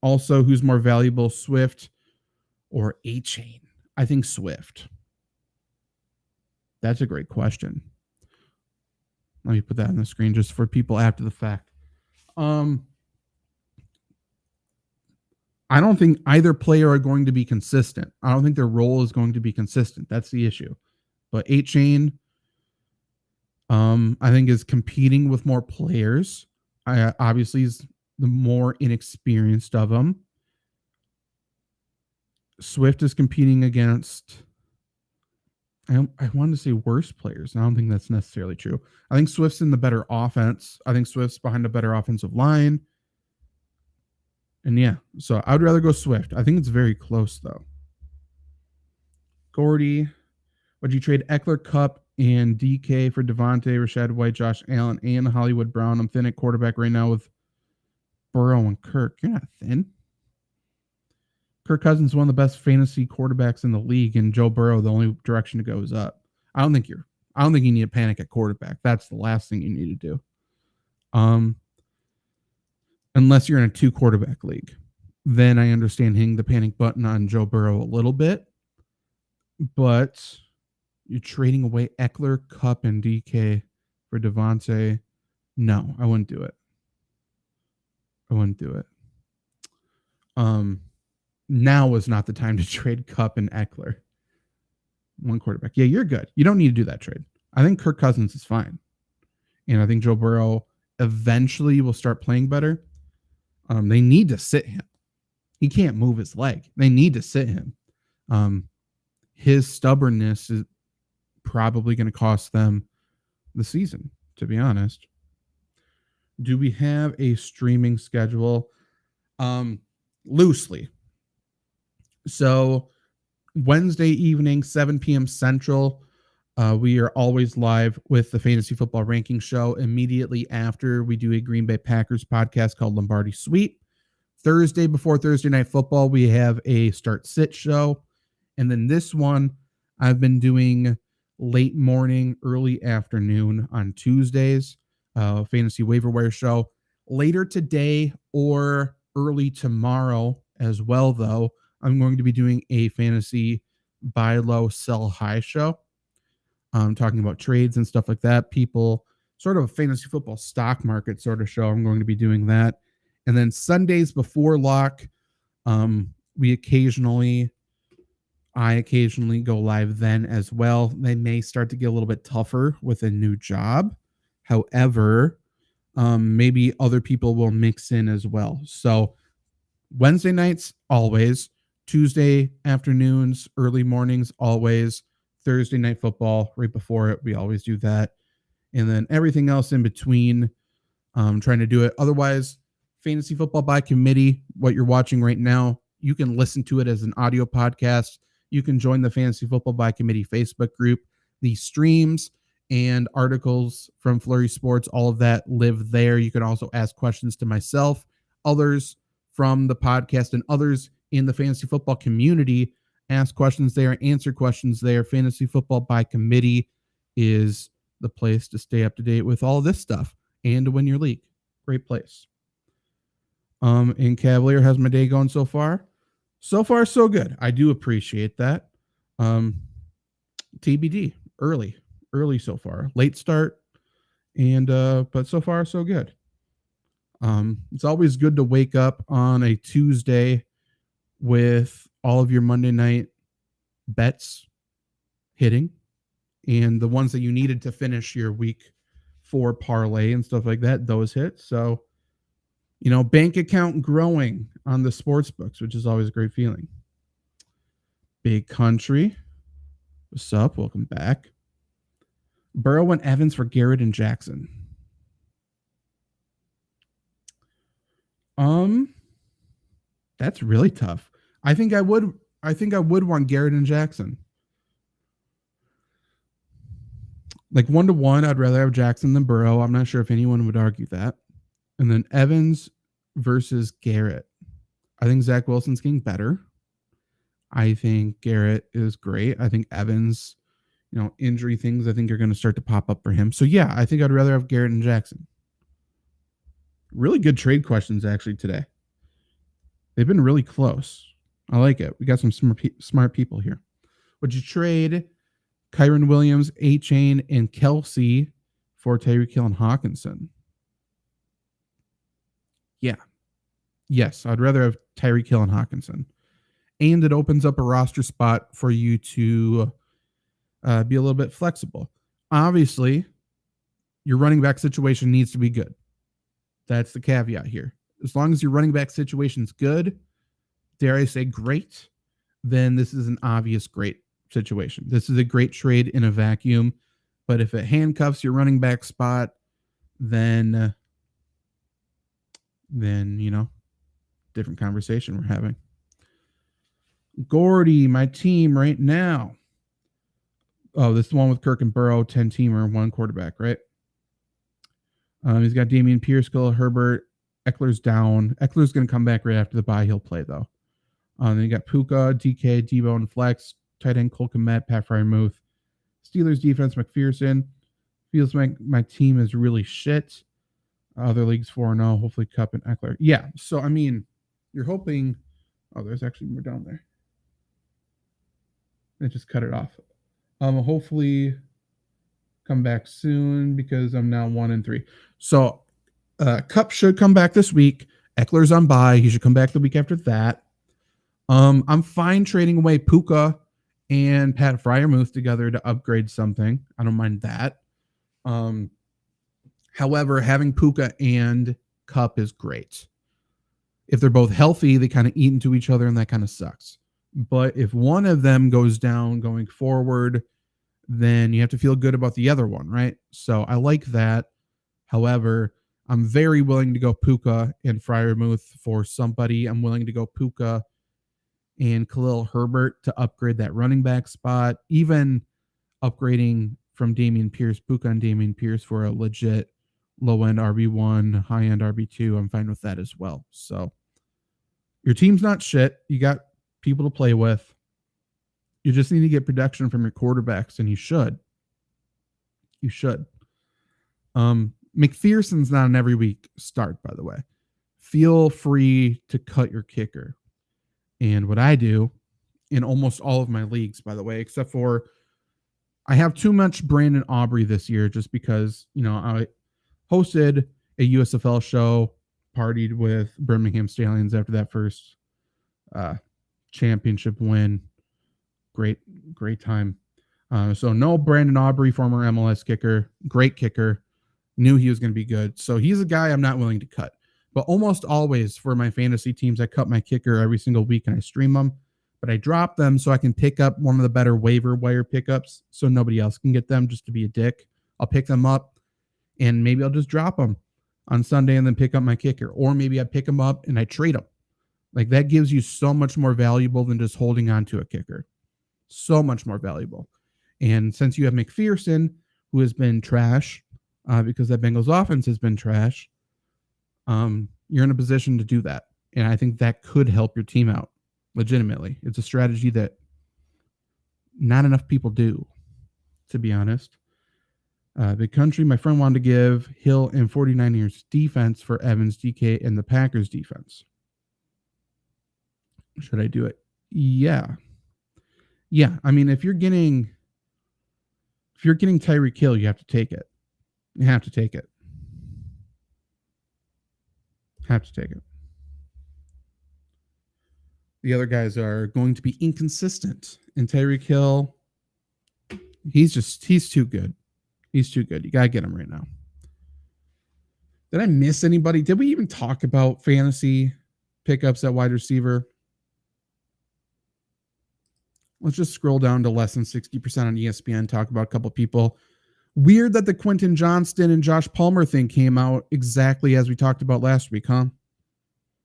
[SPEAKER 7] Also, who's more valuable, Swift or A-Chain? I think Swift. That's a great question. Let me put that on the screen just for people after the fact. I don't think either player are going to be consistent. I don't think their role is going to be consistent. That's the issue. But A-Chain, I think, is competing with more players. Obviously, is the more inexperienced of them. Swift is competing against, I wanted to say worse players. I don't think that's necessarily true. I think Swift's in the better offense. I think Swift's behind a better offensive line. And yeah, so I would rather go Swift. I think it's very close, though. Gordy, would you trade Eckler, Kupp, and DK for Devontae, Rashad White, Josh Allen, and Hollywood Brown? I'm thin at quarterback right now with Burrow and Kirk. You're not thin. Kirk Cousins is one of the best fantasy quarterbacks in the league, and Joe Burrow, the only direction to go is up. I don't think you need to panic at quarterback. That's the last thing you need to do. Unless you're in a 2-quarterback league. Then I understand hitting the panic button on Joe Burrow a little bit. But you're trading away Eckler, Kupp, and DK for Devontae. No, I wouldn't do it. Now is not the time to trade Kupp and Eckler. 1 quarterback. Yeah, you're good. You don't need to do that trade. I think Kirk Cousins is fine. And I think Joe Burrow eventually will start playing better. They need to sit him. He can't move his leg. They need to sit him. His stubbornness is probably going to cost them the season, to be honest. Do we have a streaming schedule? Loosely. So Wednesday evening, 7 p.m. Central, we are always live with the Fantasy Football Ranking Show. Immediately after, we do a Green Bay Packers podcast called Lombardi Suite. Thursday, before Thursday Night Football, we have a start-sit show. And then this one, I've been doing late morning, early afternoon on Tuesdays, Fantasy Waiver Wire show. Later today or early tomorrow as well, though, I'm going to be doing a Fantasy Buy Low, Sell High show. Talking about trades and stuff like that. People, sort of a fantasy football stock market sort of show. I'm going to be doing that. And then Sundays before lock, I occasionally go live then as well. They may start to get a little bit tougher with a new job. However, maybe other people will mix in as well. So Wednesday nights, always. Tuesday afternoons, early mornings, always. Thursday Night Football right before it. We always do that. And then everything else in between, trying to do it. Otherwise, Fantasy Football by Committee, what you're watching right now, you can listen to it as an audio podcast. You can join the Fantasy Football by Committee Facebook group. The streams and articles from Flurry Sports, all of that live there. You can also ask questions to myself, others from the podcast, and others in the fantasy football community. Ask questions there, answer questions there. Fantasy Football by Committee is the place to stay up to date with all of this stuff and to win your league. Great place. And Cavalier, how's my day going so far? So far, so good. I do appreciate that. TBD, early so far. Late start, and but so far, so good. It's always good to wake up on a Tuesday with all of your Monday night bets hitting and the ones that you needed to finish your week 4 parlay and stuff like that, those hit. So, bank account growing on the sports books, which is always a great feeling. Big Country, what's up? Welcome back. Burrow and Evans for Garrett and Jackson. That's really tough. I think I would want Garrett and Jackson. Like 1-to-1, I'd rather have Jackson than Burrow. I'm not sure if anyone would argue that, And then Evans versus Garrett. I think Zach Wilson's getting better. I think Garrett is great. I think Evans, injury things I think are going to start to pop up for him. So yeah, I think I'd rather have Garrett and Jackson. Really good trade questions actually today. They've been really close. I like it. We got some smart people here. Would you trade Kyron Williams, A-Chain, and Kelsey for Tyreek Hill and Hawkinson? Yeah. Yes, I'd rather have Tyreek Hill and Hawkinson. And it opens up a roster spot for you to be a little bit flexible. Obviously, your running back situation needs to be good. That's the caveat here. As long as your running back situation is good, dare I say great, then this is an obvious great situation. This is a great trade in a vacuum. But if it handcuffs your running back spot, then different conversation we're having. Gordy, my team right now. Oh, this is the one with Kirk and Burrow, 10-teamer, 1 quarterback, right? He's got Dameon Pierce, Khalil Herbert. Eckler's down. Eckler's going to come back right after the bye. He'll play, though. Then you got Puka, DK, Debo, and Flex. Tight end, Cole Kmet, Pat Fryermuth. Steelers defense, McPherson. Feels like my team is really shit. Other leagues 4-0. Hopefully Kupp and Eckler. Yeah, so, I mean, you're hoping... Oh, there's actually more down there. I just cut it off. Hopefully come back soon because I'm now 1-3. So Kupp should come back this week. Eckler's on bye. He should come back the week after that. I'm fine trading away Puka and Pat Fryermuth together to upgrade something. I don't mind that. However, having Puka and Kupp is great. If they're both healthy, they kind of eat into each other, and that kind of sucks. But if one of them goes down going forward, then you have to feel good about the other one, right? So I like that. However, I'm very willing to go Puka and Fryermuth for somebody. I'm willing to go Puka and Khalil Herbert to upgrade that running back spot. Even upgrading from Dameon Pierce, Puka and Dameon Pierce for a legit low-end RB1, high-end RB2. I'm fine with that as well. So your team's not shit. You got people to play with. You just need to get production from your quarterbacks, and you should. You should. McPherson's not an every week start, by the way. Feel free to cut your kicker. And what I do in almost all of my leagues, by the way, except for I have too much Brandon Aubrey this year just because, I hosted a USFL show, partied with Birmingham Stallions after that first championship win. Great time. So no Brandon Aubrey, former MLS kicker, great kicker. Knew he was going to be good. So he's a guy I'm not willing to cut. But almost always for my fantasy teams, I cut my kicker every single week and I stream them. But I drop them so I can pick up one of the better waiver wire pickups so nobody else can get them just to be a dick. I'll pick them up and maybe I'll just drop them on Sunday and then pick up my kicker. Or maybe I pick them up and I trade them. Like that gives you so much more valuable than just holding on to a kicker. So much more valuable. And since you have McPherson, who has been trash because that Bengals offense has been trash, you're in a position to do that. And I think that could help your team out legitimately. It's a strategy that not enough people do, to be honest. Big country, my friend wanted to give Hill and 49ers defense for Evans, DK, and the Packers defense. Should I do it? Yeah. Yeah. I mean, if you're getting Tyreek Hill, you have to take it. You have to take it. Have to take it. The other guys are going to be inconsistent. And Tyreek Hill, he's too good. He's too good. You got to get him right now. Did I miss anybody? Did we even talk about fantasy pickups at wide receiver? Let's just scroll down to less than 60% on ESPN, talk about a couple people. Weird that the Quentin Johnston and Josh Palmer thing came out exactly as we talked about last week, huh?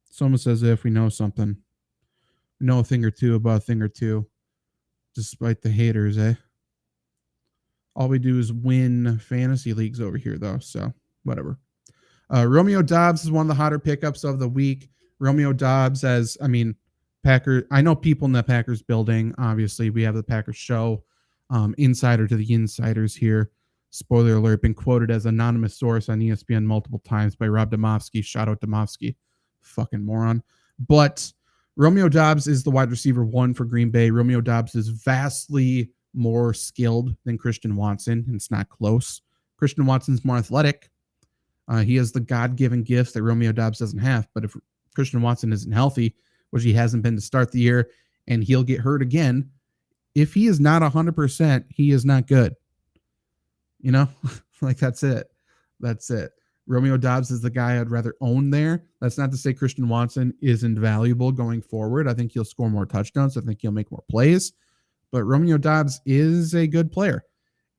[SPEAKER 7] It's almost as if we know something. We know a thing or two about a thing or two, despite the haters, eh? All we do is win fantasy leagues over here, though, so whatever. Romeo Doubs is one of the hotter pickups of the week. Romeo Doubs, Packer. I know people in the Packers building. Obviously, we have the Packers show. Insider to the insiders here. Spoiler alert, been quoted as anonymous source on ESPN multiple times by Rob Domofsky. Shout out Domofsky. Fucking moron. But Romeo Doubs is the wide receiver 1 for Green Bay. Romeo Doubs is vastly more skilled than Christian Watson, and it's not close. Christian Watson's more athletic. He has the God-given gifts that Romeo Doubs doesn't have. But if Christian Watson isn't healthy, which he hasn't been to start the year, and he'll get hurt again, if he is not 100%, he is not good. You know, like that's it. That's it. Romeo Doubs is the guy I'd rather own there. That's not to say Christian Watson isn't valuable going forward. I think he'll score more touchdowns. I think he'll make more plays. But Romeo Doubs is a good player.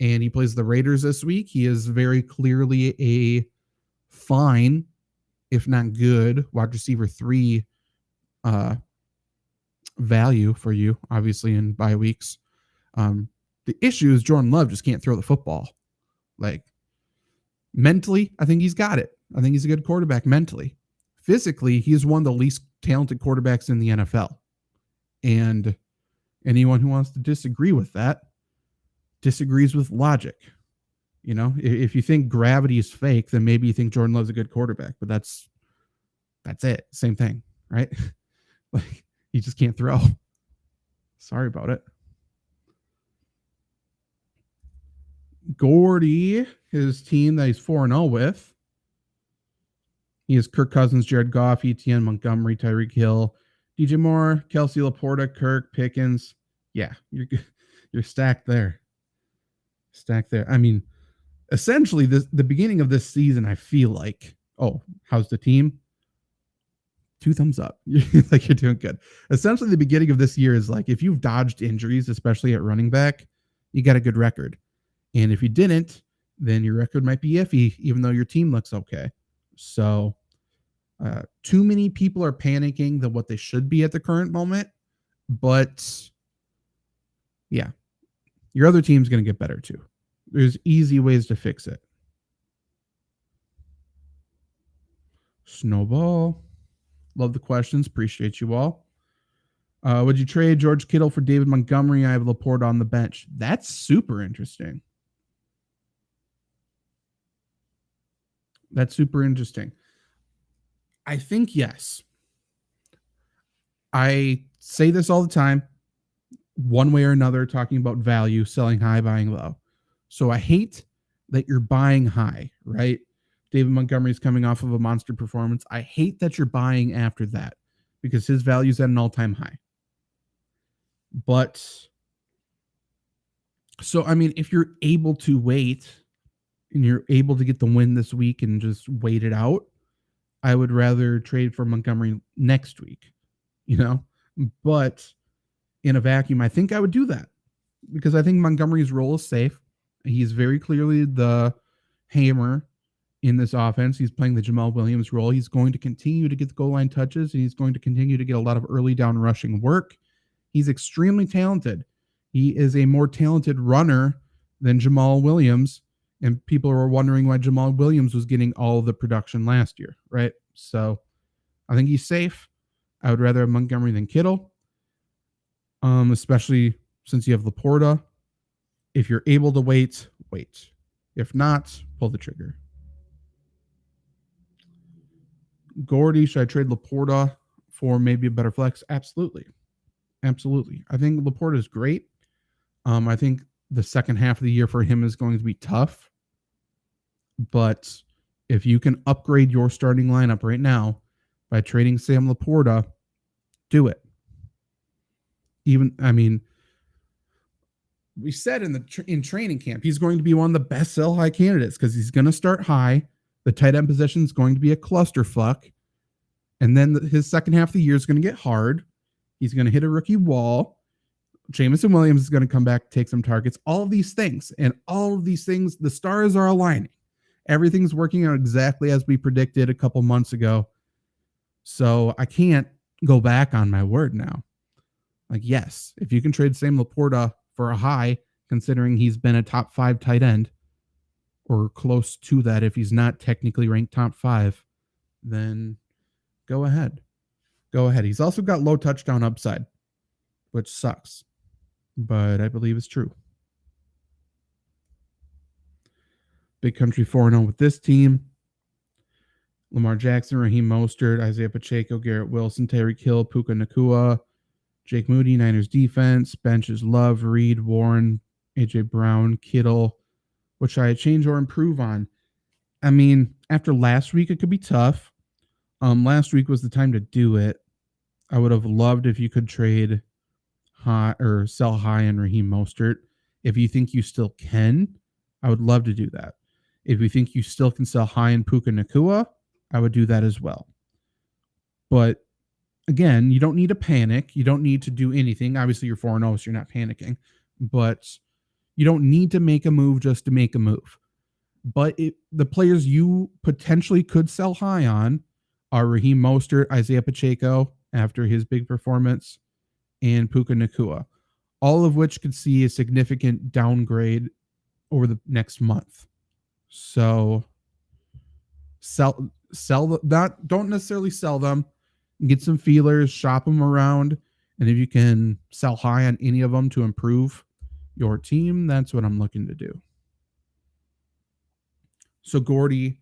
[SPEAKER 7] And he plays the Raiders this week. He is very clearly a fine, if not good, wide receiver 3 value for you, obviously, in bye weeks. The issue is Jordan Love just can't throw the football. Like, mentally, I think he's got it. I think he's a good quarterback mentally. Physically, he's one of the least talented quarterbacks in the NFL. And anyone who wants to disagree with that disagrees with logic. You know, if you think gravity is fake, then maybe you think Jordan Love's a good quarterback, but that's it. Same thing, right? Like, he just can't throw. Sorry about it. Gordy, his team that he's 4-0 with. He has Kirk Cousins, Jared Goff, Etienne, Montgomery, Tyreek Hill, DJ Moore, Kelsey Laporta, Kirk, Pickens. Yeah, you're stacked there. Stacked there. I mean, essentially, the beginning of this season, I feel like, oh, how's the team? 2 thumbs up. Like, you're doing good. Essentially, the beginning of this year is like, if you've dodged injuries, especially at running back, you got a good record. And if you didn't, then your record might be iffy, even though your team looks okay. So too many people are panicking than what they should be at the current moment. But yeah, your other team's going to get better too. There's easy ways to fix it. Snowball. Love the questions. Appreciate you all. Would you trade George Kittle for David Montgomery? I have Laporta on the bench. That's super interesting. That's super interesting. I think yes. I say this all the time, one way or another, talking about value, selling high, buying low. So I hate that you're buying high, right? David Montgomery's coming off of a monster performance. I hate that you're buying after that because his value's at an all-time high. But, so, I mean, if you're able to wait and you're able to get the win this week and just wait it out, I would rather trade for Montgomery next week, you know? But in a vacuum, I think I would do that because I think Montgomery's role is safe. He's very clearly the hammer in this offense. He's playing the Jamal Williams role. He's going to continue to get the goal line touches, and he's going to continue to get a lot of early down rushing work. He's extremely talented. He is a more talented runner than Jamal Williams. And people were wondering why Jamal Williams was getting all of the production last year, right? So I think he's safe. I would rather have Montgomery than Kittle, especially since you have Laporta. If you're able to wait, wait. If not, pull the trigger. Gordy, should I trade Laporta for maybe a better flex? Absolutely. Absolutely. I think Laporta is great. I think the second half of the year for him is going to be tough. But if you can upgrade your starting lineup right now by trading Sam Laporta, do it. Even, I mean, we said in training camp, he's going to be one of the best sell high candidates because he's going to start high. The tight end position is going to be a clusterfuck. And then his second half of the year is going to get hard. He's going to hit a rookie wall. Jameson Williams is going to come back, take some targets. All of these things. And all of these things, the stars are aligning. Everything's working out exactly as we predicted a couple months ago. So I can't go back on my word now. Like, yes, if you can trade Sam Laporta for a high, considering he's been a top 5 tight end, or close to that, if he's not technically ranked top 5, then go ahead. Go ahead. He's also got low touchdown upside, which sucks, but I believe it's true. Big Country 4-0 with this team. Lamar Jackson, Raheem Mostert, Isaiah Pacheco, Garrett Wilson, Tyreek Hill, Puka Nacua, Jake Moody, Niners defense, benches Love, Reed, Warren, AJ Brown, Kittle. What should I change or improve on? I mean, after last week, it could be tough. Last week was the time to do it. I would have loved if you could trade high or sell high on Raheem Mostert. If you think you still can, I would love to do that. If you think you still can sell high in Puka Nacua, I would do that as well. But again, you don't need to panic. You don't need to do anything. Obviously, you're 4-0, so you're not panicking. But you don't need to make a move just to make a move. But the players you potentially could sell high on are Raheem Mostert, Isaiah Pacheco after his big performance, and Puka Nacua, all of which could see a significant downgrade over the next month. So don't necessarily sell them. Get some feelers, shop them around, and if you can sell high on any of them to improve your team, that's what I'm looking to do. So Gordy,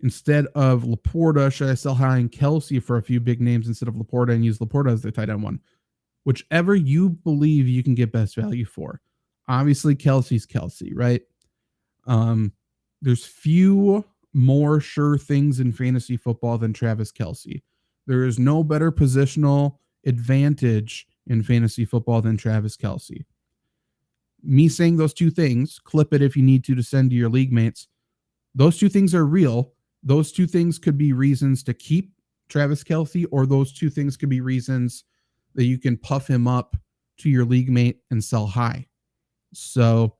[SPEAKER 7] instead of Laporta, should I sell high on Kelsey for a few big names instead of Laporta and use Laporta as the tight end one? Whichever you believe you can get best value for. Obviously, Kelsey's Kelsey, right? There's few more sure things in fantasy football than Travis Kelce. There is no better positional advantage in fantasy football than Travis Kelce. Me saying those two things, clip it if you need to send to your league mates. Those two things are real. Those two things could be reasons to keep Travis Kelce, or those two things could be reasons that you can puff him up to your league mate and sell high. So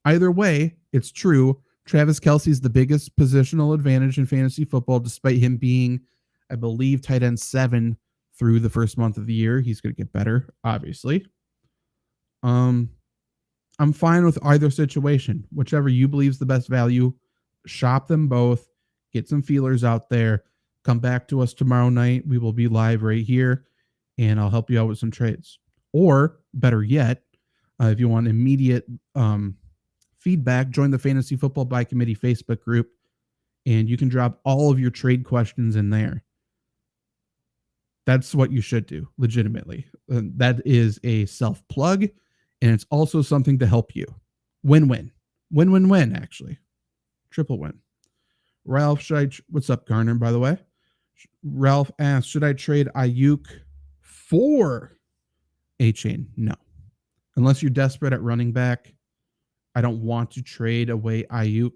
[SPEAKER 7] either way, it's true. Travis Kelce is the biggest positional advantage in fantasy football, despite him being, I believe, tight end 7 through the first month of the year. He's going to get better, obviously. I'm fine with either situation. Whichever you believe is the best value, shop them both, get some feelers out there, come back to us tomorrow night. We will be live right here, and I'll help you out with some trades. Or, better yet, if you want immediate feedback, join the Fantasy Football by Committee Facebook group, and you can drop all of your trade questions in there. That's what you should do, legitimately. That is a self-plug, and it's also something to help you. Win-win. Win-win-win, actually. Triple win. Ralph, what's up, Garner, by the way? Ralph asks, should I trade Ayuk for A-Chain? No. Unless you're desperate at running back, I don't want to trade away Ayuk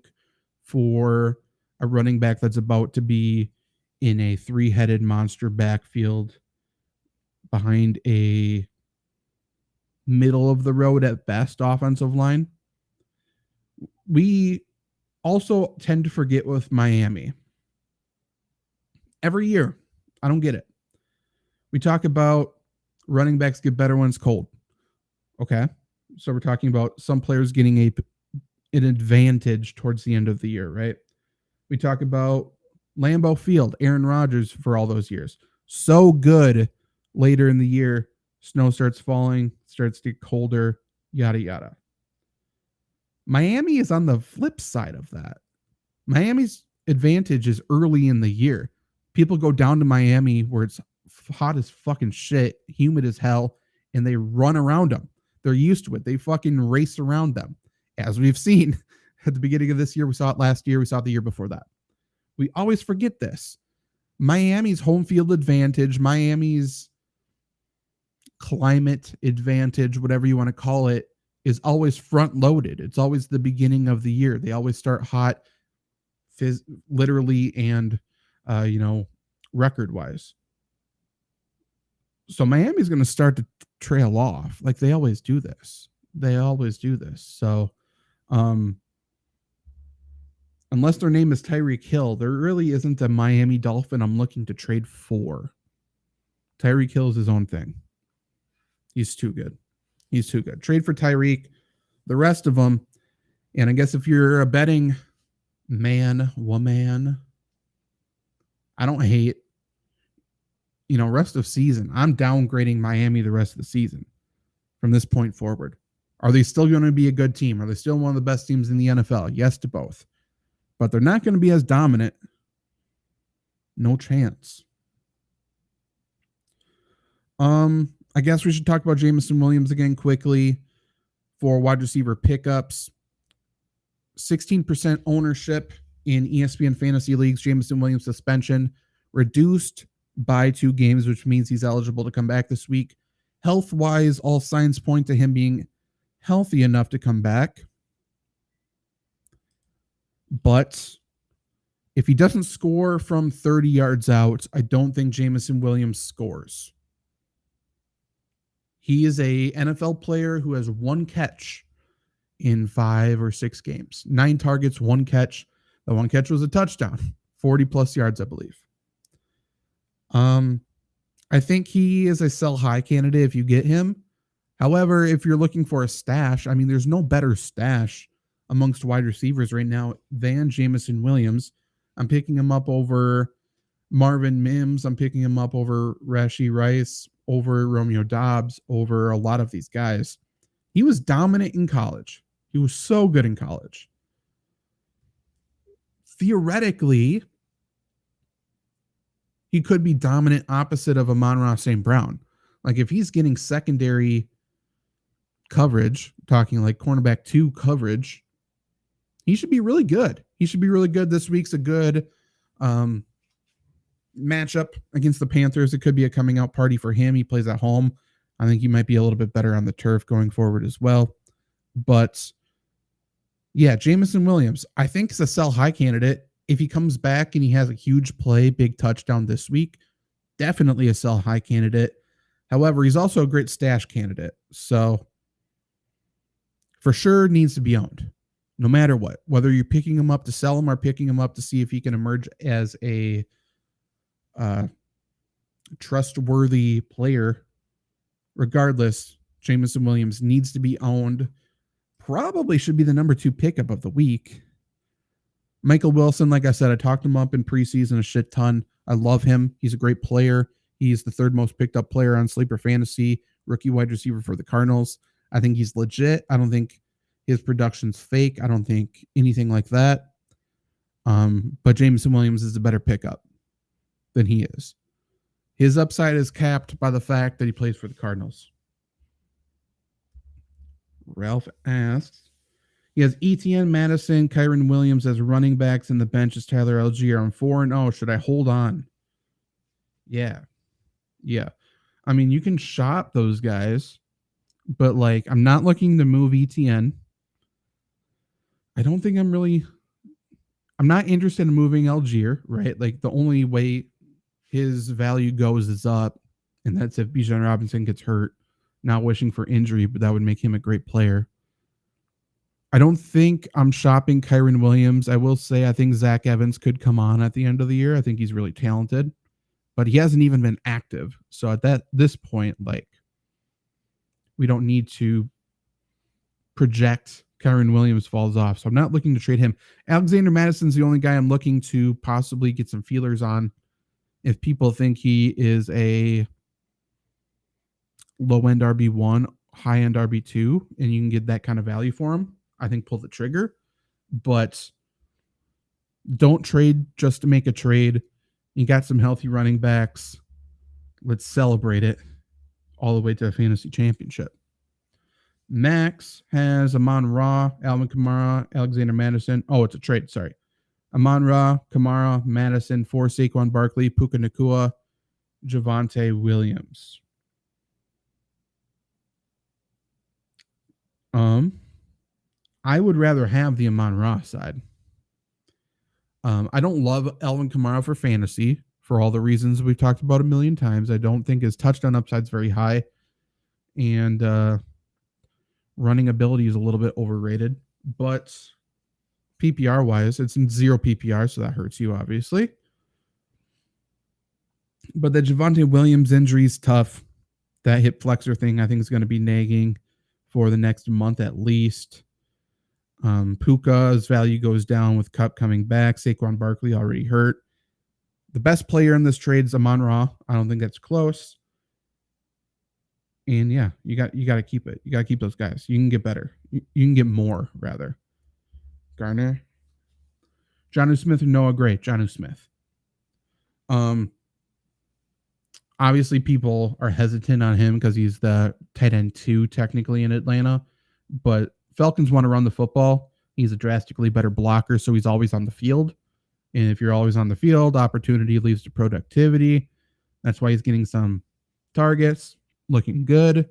[SPEAKER 7] for a running back that's about to be in a 3-headed monster backfield behind a middle of the road at best offensive line. We also tend to forget with Miami. Every year, I don't get it. We talk about running backs get better when it's cold. Okay. So we're talking about some players getting an advantage towards the end of the year, right? We talk about Lambeau Field, Aaron Rodgers for all those years. So good later in the year. Snow starts falling, starts to get colder, yada, yada. Miami is on the flip side of that. Miami's advantage is early in the year. People go down to Miami where it's hot as fucking shit, humid as hell, and they run around them. They're used to it. They fucking race around them. As we've seen at the beginning of this year, we saw it last year, we saw it the year before that. We always forget this. Miami's home field advantage, Miami's climate advantage, whatever you want to call it, is always front loaded. It's always the beginning of the year. They always start hot, literally and, record wise. So Miami's going to start to trail off. Like they always do this. So, unless their name is Tyreek Hill, there really isn't a Miami Dolphin I'm looking to trade for. Tyreek Hill is his own thing. He's too good. Trade for Tyreek. The rest of them, and I guess if you're a betting man, woman. I don't hate, rest of season. I'm downgrading Miami the rest of the season from this point forward. Are they still going to be a good team? Are they still one of the best teams in the NFL? Yes to both. But they're not going to be as dominant. No chance. I guess we should talk about Jameson Williams again quickly for wide receiver pickups. 16% ownership in ESPN fantasy leagues. Jameson Williams suspension reduced by 2 games, which means he's eligible to come back this week. Health-wise, all signs point to him being healthy enough to come back. But if he doesn't score from 30 yards out, I don't think Jameson Williams scores. He is a NFL player who has 1 catch in 5 or 6 games. 9 targets, 1 catch. The 1 catch was a touchdown. 40 plus yards, I believe. I think he is a sell high candidate if you get him. However, if you're looking for a stash, I mean, there's no better stash amongst wide receivers right now than Jameson Williams. I'm picking him up over Marvin Mims. I'm picking him up over Rashee Rice, over Romeo Doubs, over a lot of these guys. He was dominant in college. He was so good in college. Theoretically, he could be dominant opposite of Amon-Ra St. Brown. Like if he's getting secondary coverage, talking like cornerback 2 coverage, he should be really good. He should be really good. This week's a good matchup against the Panthers. It could be a coming out party for him. He plays at home. I think he might be a little bit better on the turf going forward as well. But yeah, Jameson Williams, I think is a sell high candidate. If he comes back and he has a huge play, big touchdown this week, definitely a sell high candidate. However, he's also a great stash candidate. So for sure needs to be owned no matter what, whether you're picking him up to sell him or picking him up to see if he can emerge as a trustworthy player. Regardless, Jameson Williams needs to be owned. Probably should be the number 2 pickup of the week. Michael Wilson, like I said, I talked him up in preseason a shit ton. I love him. He's a great player. He's the 3rd most picked up player on Sleeper Fantasy, rookie wide receiver for the Cardinals. I think he's legit. I don't think his production's fake. I don't think anything like that. But Jameson Williams is a better pickup than he is. His upside is capped by the fact that he plays for the Cardinals. Ralph asks, he has Etienne, Madison, Kyron Williams as running backs, and the bench is Tyler Algier. I'm 4-0. Should I hold on? Yeah. I mean, you can shop those guys, but like, I'm not looking to move Etienne. I don't think I'm not interested in moving Algier, right? Like the only way his value goes is up, and that's if Bijan Robinson gets hurt. Not wishing for injury, but that would make him a great player. I don't think I'm shopping Kyron Williams. I will say I think Zach Evans could come on at the end of the year. I think he's really talented, but he hasn't even been active. So at this point, like, we don't need to project Kyron Williams falls off. So I'm not looking to trade him. Alexander Madison's the only guy I'm looking to possibly get some feelers on. If people think he is a low-end RB1, high-end RB2, and you can get that kind of value for him, I think pull the trigger. But don't trade just to make a trade. You got some healthy running backs. Let's celebrate it all the way to a fantasy championship. Max has Amon-Ra, Alvin Kamara, Alexander Madison. Oh, it's a trade. Sorry. Amon-Ra, Kamara, Madison for Saquon Barkley, Puka Nacua, Javonte Williams. I would rather have the Amon-Ra side. I don't love Alvin Kamara for fantasy for all the reasons we've talked about a million times. I don't think his touchdown upside is very high, and running ability is a little bit overrated. But PPR wise, it's in 0 PPR, so that hurts you obviously. But the Javonte Williams injury is tough. That hip flexor thing I think is going to be nagging for the next month at least. Puka's value goes down with Kupp coming back. Saquon Barkley already hurt. The best player in this trade is Amon-Ra. I don't think that's close. And yeah, you got to keep it. You got to keep those guys. You can get better. You can get more, rather. Garner. Jonnu Smith or Noah Gray? Jonnu Smith. Obviously, people are hesitant on him because he's the tight end 2 technically in Atlanta. But Falcons want to run the football. He's a drastically better blocker, so he's always on the field. And if you're always on the field, opportunity leads to productivity. That's why he's getting some targets, looking good.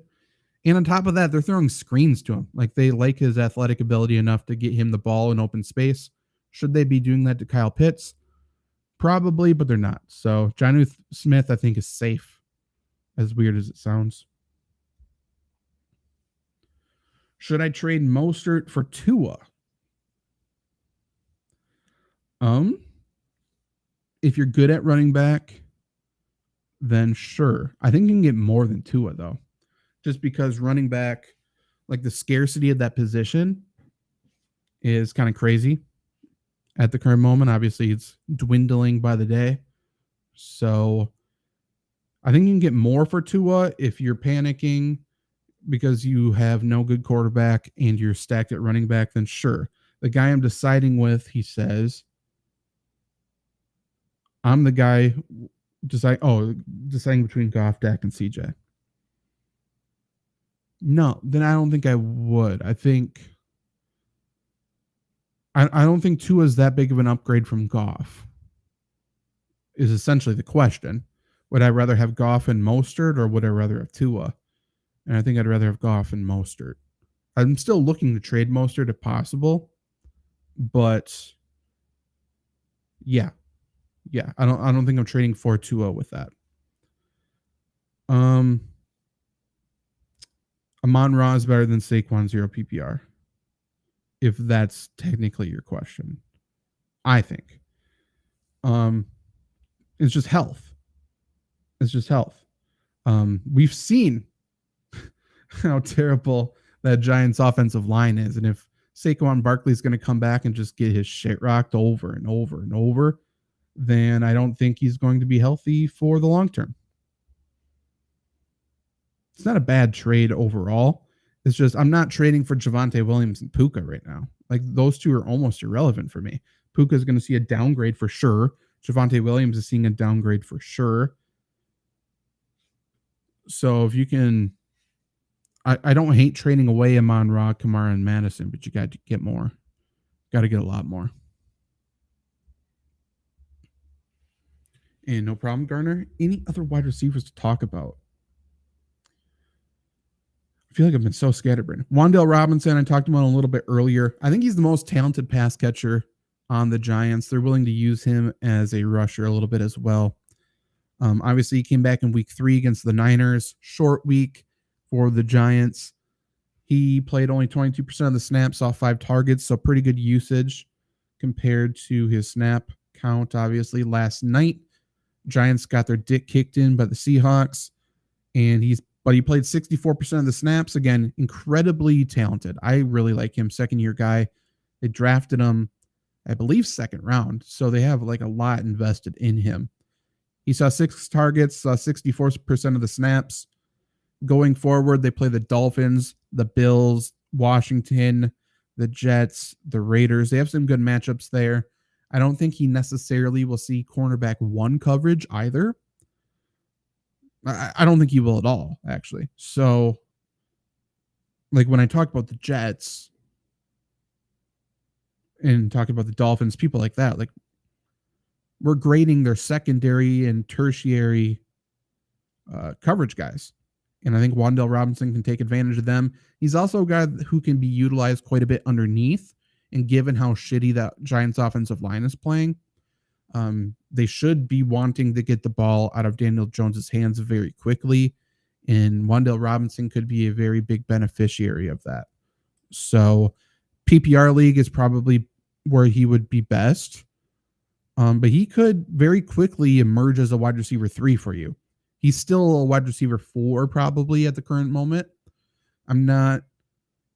[SPEAKER 7] And on top of that, they're throwing screens to him. Like, they like his athletic ability enough to get him the ball in open space. Should they be doing that to Kyle Pitts? Probably, but they're not. So Jonnu Smith, I think, is safe, as weird as it sounds. Should I trade Mostert for Tua? If you're good at running back, then sure. I think you can get more than Tua, though. Just because running back, like the scarcity of that position is kind of crazy at the current moment. Obviously, it's dwindling by the day. So I think you can get more for Tua if you're panicking because you have no good quarterback and you're stacked at running back, then sure. The guy I'm deciding with, he says, I'm the guy deciding between Goff, Dak, and CJ. No, then I don't think I would. I don't think Tua is that big of an upgrade from Goff, is essentially the question. Would I rather have Goff and Mostert, or would I rather have Tua? And I think I'd rather have Goff and Mostert. I'm still looking to trade Mostert if possible, but yeah. I don't think I'm trading for Tua with that. Amon-Ra is better than Saquon 0 PPR, if that's technically your question. I think. It's just health. We've seen how terrible that Giants offensive line is. And if Saquon Barkley is going to come back and just get his shit rocked over and over and over, then I don't think he's going to be healthy for the long term. It's not a bad trade overall. It's just I'm not trading for Javonte Williams and Puka right now. Like, those two are almost irrelevant for me. Puka is going to see a downgrade for sure. Javonte Williams is seeing a downgrade for sure. So if you can, I don't hate trading away Amon-Ra, Kamara, and Madison, but you got to get more. Got to get a lot more. And no problem, Garner. Any other wide receivers to talk about? I feel like I've been so scatterbrained. Wan'Dale Robinson, I talked about him a little bit earlier. I think he's the most talented pass catcher on the Giants. They're willing to use him as a rusher a little bit as well. Obviously, he came back in week 3 against the Niners. Short week for the Giants. He played only 22% of the snaps, saw 5 targets, so pretty good usage compared to his snap count, obviously. Last night, Giants got their dick kicked in by the Seahawks, but he played 64% of the snaps. Again, incredibly talented. I really like him. Second-year guy. They drafted him, I believe, 2nd round, so they have like a lot invested in him. He saw 6 targets, saw 64% of the snaps. Going forward, they play the Dolphins, the Bills, Washington, the Jets, the Raiders. They have some good matchups there. I don't think he necessarily will see cornerback 1 coverage either. I don't think he will at all, actually. So, like, when I talk about the Jets and talk about the Dolphins, people like that, like, we're grading their secondary and tertiary coverage guys. And I think Wan'Dale Robinson can take advantage of them. He's also a guy who can be utilized quite a bit underneath. And given how shitty that Giants offensive line is playing, they should be wanting to get the ball out of Daniel Jones's hands very quickly. And Wan'Dale Robinson could be a very big beneficiary of that. So PPR league is probably where he would be best. But he could very quickly emerge as a wide receiver 3 for you. He's still a wide receiver 4 probably at the current moment. I'm not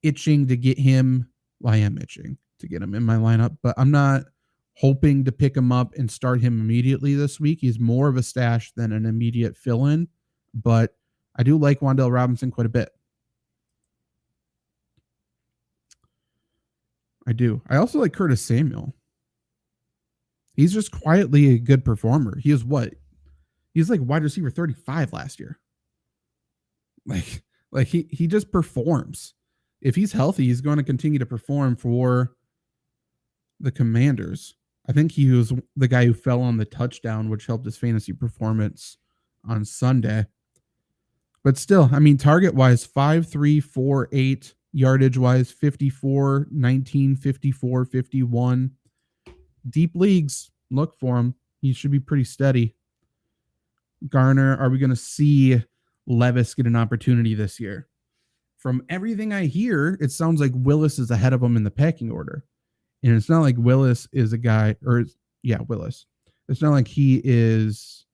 [SPEAKER 7] itching to get him Well, I am itching to get him in my lineup, but I'm not hoping to pick him up and start him immediately this week. He's more of a stash than an immediate fill-in, but I do like Wan'Dale Robinson quite a bit. I do. I also like Curtis Samuel. He's just quietly a good performer. He is what? He's like wide receiver 35 last year. Like he just performs. If he's healthy, he's going to continue to perform for the Commanders. I think he was the guy who fell on the touchdown, which helped his fantasy performance on Sunday. But still, I mean, target-wise, 5'3", 4'8", yardage-wise, 54, 19, 54, 51. Deep leagues, look for him. He should be pretty steady. Garner, are we going to see Levis get an opportunity this year? From everything I hear, it sounds like Willis is ahead of him in the pecking order. And it's not like Willis is a guy, Willis. It's not like he is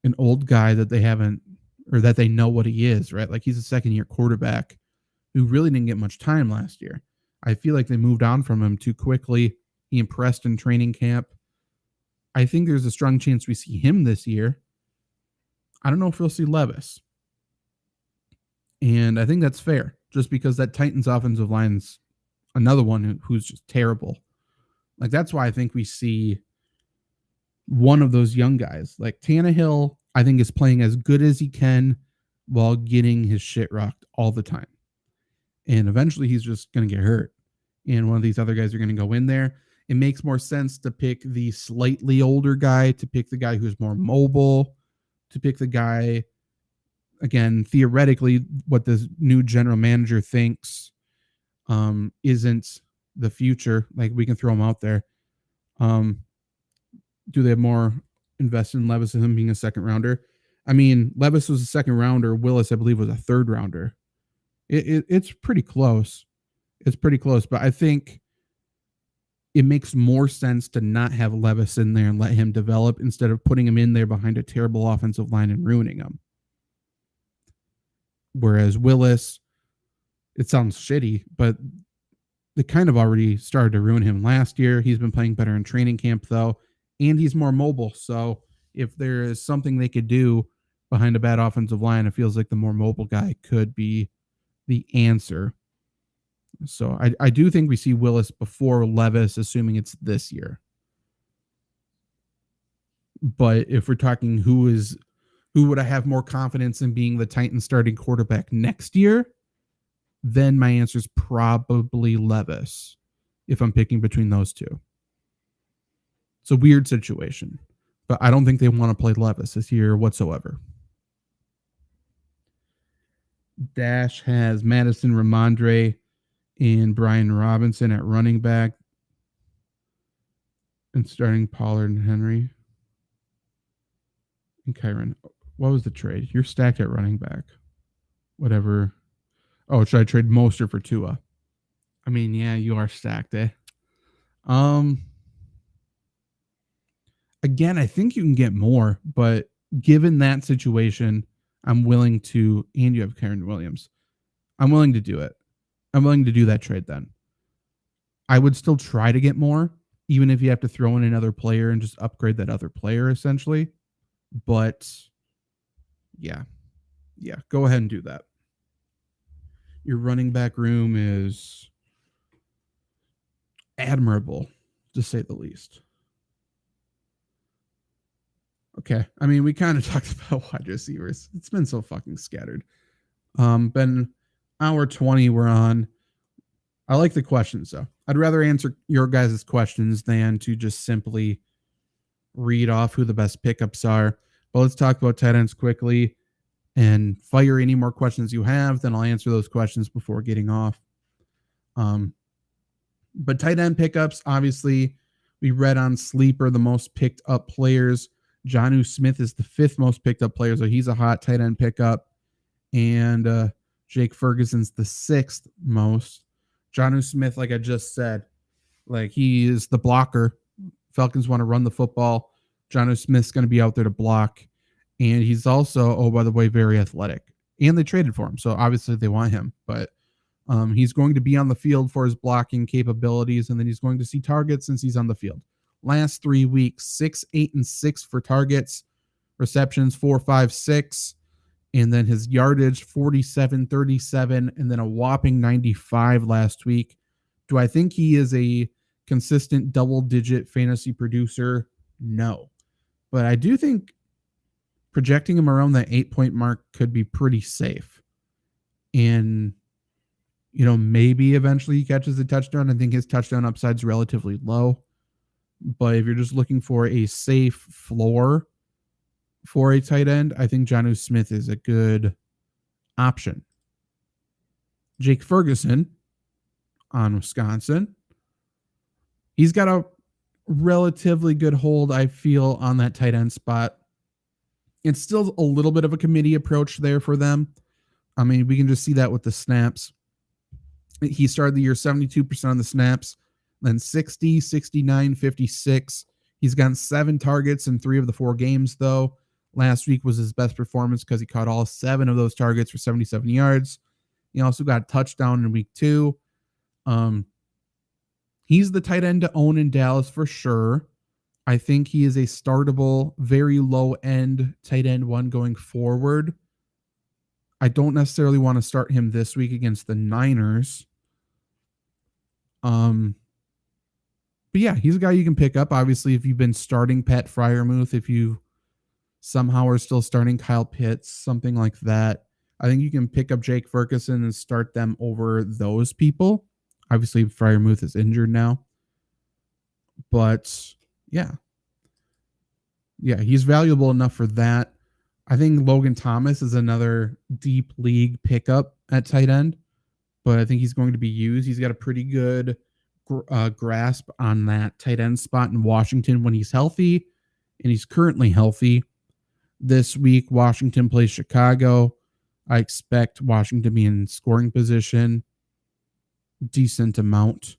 [SPEAKER 7] an old guy that they haven't, or that they know what he is, right? Like he's a second-year quarterback who really didn't get much time last year. I feel like they moved on from him too quickly. He impressed in training camp. I think there's a strong chance we see him this year. I don't know if we'll see Levis. And I think that's fair, just because that Titans offensive line's another one who's just terrible. Like, that's why I think we see one of those young guys. Like, Tannehill, I think, is playing as good as he can while getting his shit rocked all the time. And eventually he's just going to get hurt. And one of these other guys are going to go in there. It makes more sense to pick the slightly older guy, to pick the guy who's more mobile, to pick the guy, again, theoretically, what this new general manager thinks isn't the future. Like, we can throw him out there. Do they have more invested in Levis than him being a second rounder? I mean, Levis was a second rounder. Willis, I believe, was a third rounder. It's pretty close. It's pretty close, but I think it makes more sense to not have Levis in there and let him develop instead of putting him in there behind a terrible offensive line and ruining him. Whereas Willis, it sounds shitty, but they kind of already started to ruin him last year. He's been playing better in training camp, though, and he's more mobile. So if there is something they could do behind a bad offensive line, it feels like the more mobile guy could be the answer. So I do think we see Willis before Levis, assuming it's this year. But if we're talking who would I have more confidence in being the Titans starting quarterback next year, then my answer is probably Levis if I'm picking between those two. It's a weird situation, but I don't think they want to play Levis this year whatsoever. Dash has Madison, Ramondre, and Brian Robinson at running back, and starting Pollard and Henry. And Kyron, what was the trade? You're stacked at running back. Whatever. Oh, should I trade Mostert for Tua? I mean, yeah, you are stacked, eh? Again, I think you can get more, but given that situation, I'm willing to, and you have Karen Williams, I'm willing to do it. I'm willing to do that trade then. I would still try to get more, even if you have to throw in another player and just upgrade that other player, essentially. But, yeah, go ahead and do that. Your running back room is admirable, to say the least. Okay, I mean, we kind of talked about wide receivers. It's been so fucking scattered. Been hour 20 we're on. I like the questions, though. I'd rather answer your guys' questions than to just simply read off who the best pickups are. But let's talk about tight ends quickly and fire any more questions you have. Then I'll answer those questions before getting off. But tight end pickups, obviously, we read on Sleeper the most picked up players. Jonnu Smith is the 5th most picked up player, so he's a hot tight end pickup. And Jake Ferguson's the 6th most. Jonnu Smith, like I just said, like he is the blocker. Falcons want to run the football. Jonnu Smith's going to be out there to block. And he's also, oh, by the way, very athletic. And they traded for him, so obviously they want him. But He's going to be on the field for his blocking capabilities, and then he's going to see targets since he's on the field. Last 3 weeks, 6, 8, and 6 for targets, receptions 4, 5, 6, and then his yardage 47, 37, and then a whopping 95 last week. Do I think he is a consistent double-digit fantasy producer? No. But I do think projecting him around that 8-point mark could be pretty safe. And, maybe eventually he catches a touchdown. I think his touchdown upside is relatively low. But if you're just looking for a safe floor for a tight end, I think Jonnu Smith is a good option. Jake Ferguson on Wisconsin. He's got a relatively good hold, I feel, on that tight end spot. It's still a little bit of a committee approach there for them. I mean, we can just see that with the snaps. He started the year 72% on the snaps, then 60, 69, 56. He's gotten 7 targets in 3 of the 4 games, though. Last week was his best performance because he caught all 7 of those targets for 77 yards. He also got a touchdown in week 2. He's the tight end to own in Dallas for sure. I think he is a startable, very low-end tight end 1 going forward. I don't necessarily want to start him this week against the Niners. But yeah, he's a guy you can pick up. Obviously, if you've been starting Pat Freiermuth, if you somehow are still starting Kyle Pitts, something like that, I think you can pick up Jake Ferguson and start them over those people. Obviously, Freiermuth is injured now. But yeah, he's valuable enough for that. I think Logan Thomas is another deep league pickup at tight end, but I think he's going to be used. He's got a pretty good grasp on that tight end spot in Washington when he's healthy, and he's currently healthy. This week, Washington plays Chicago. I expect Washington to be in scoring position, decent amount.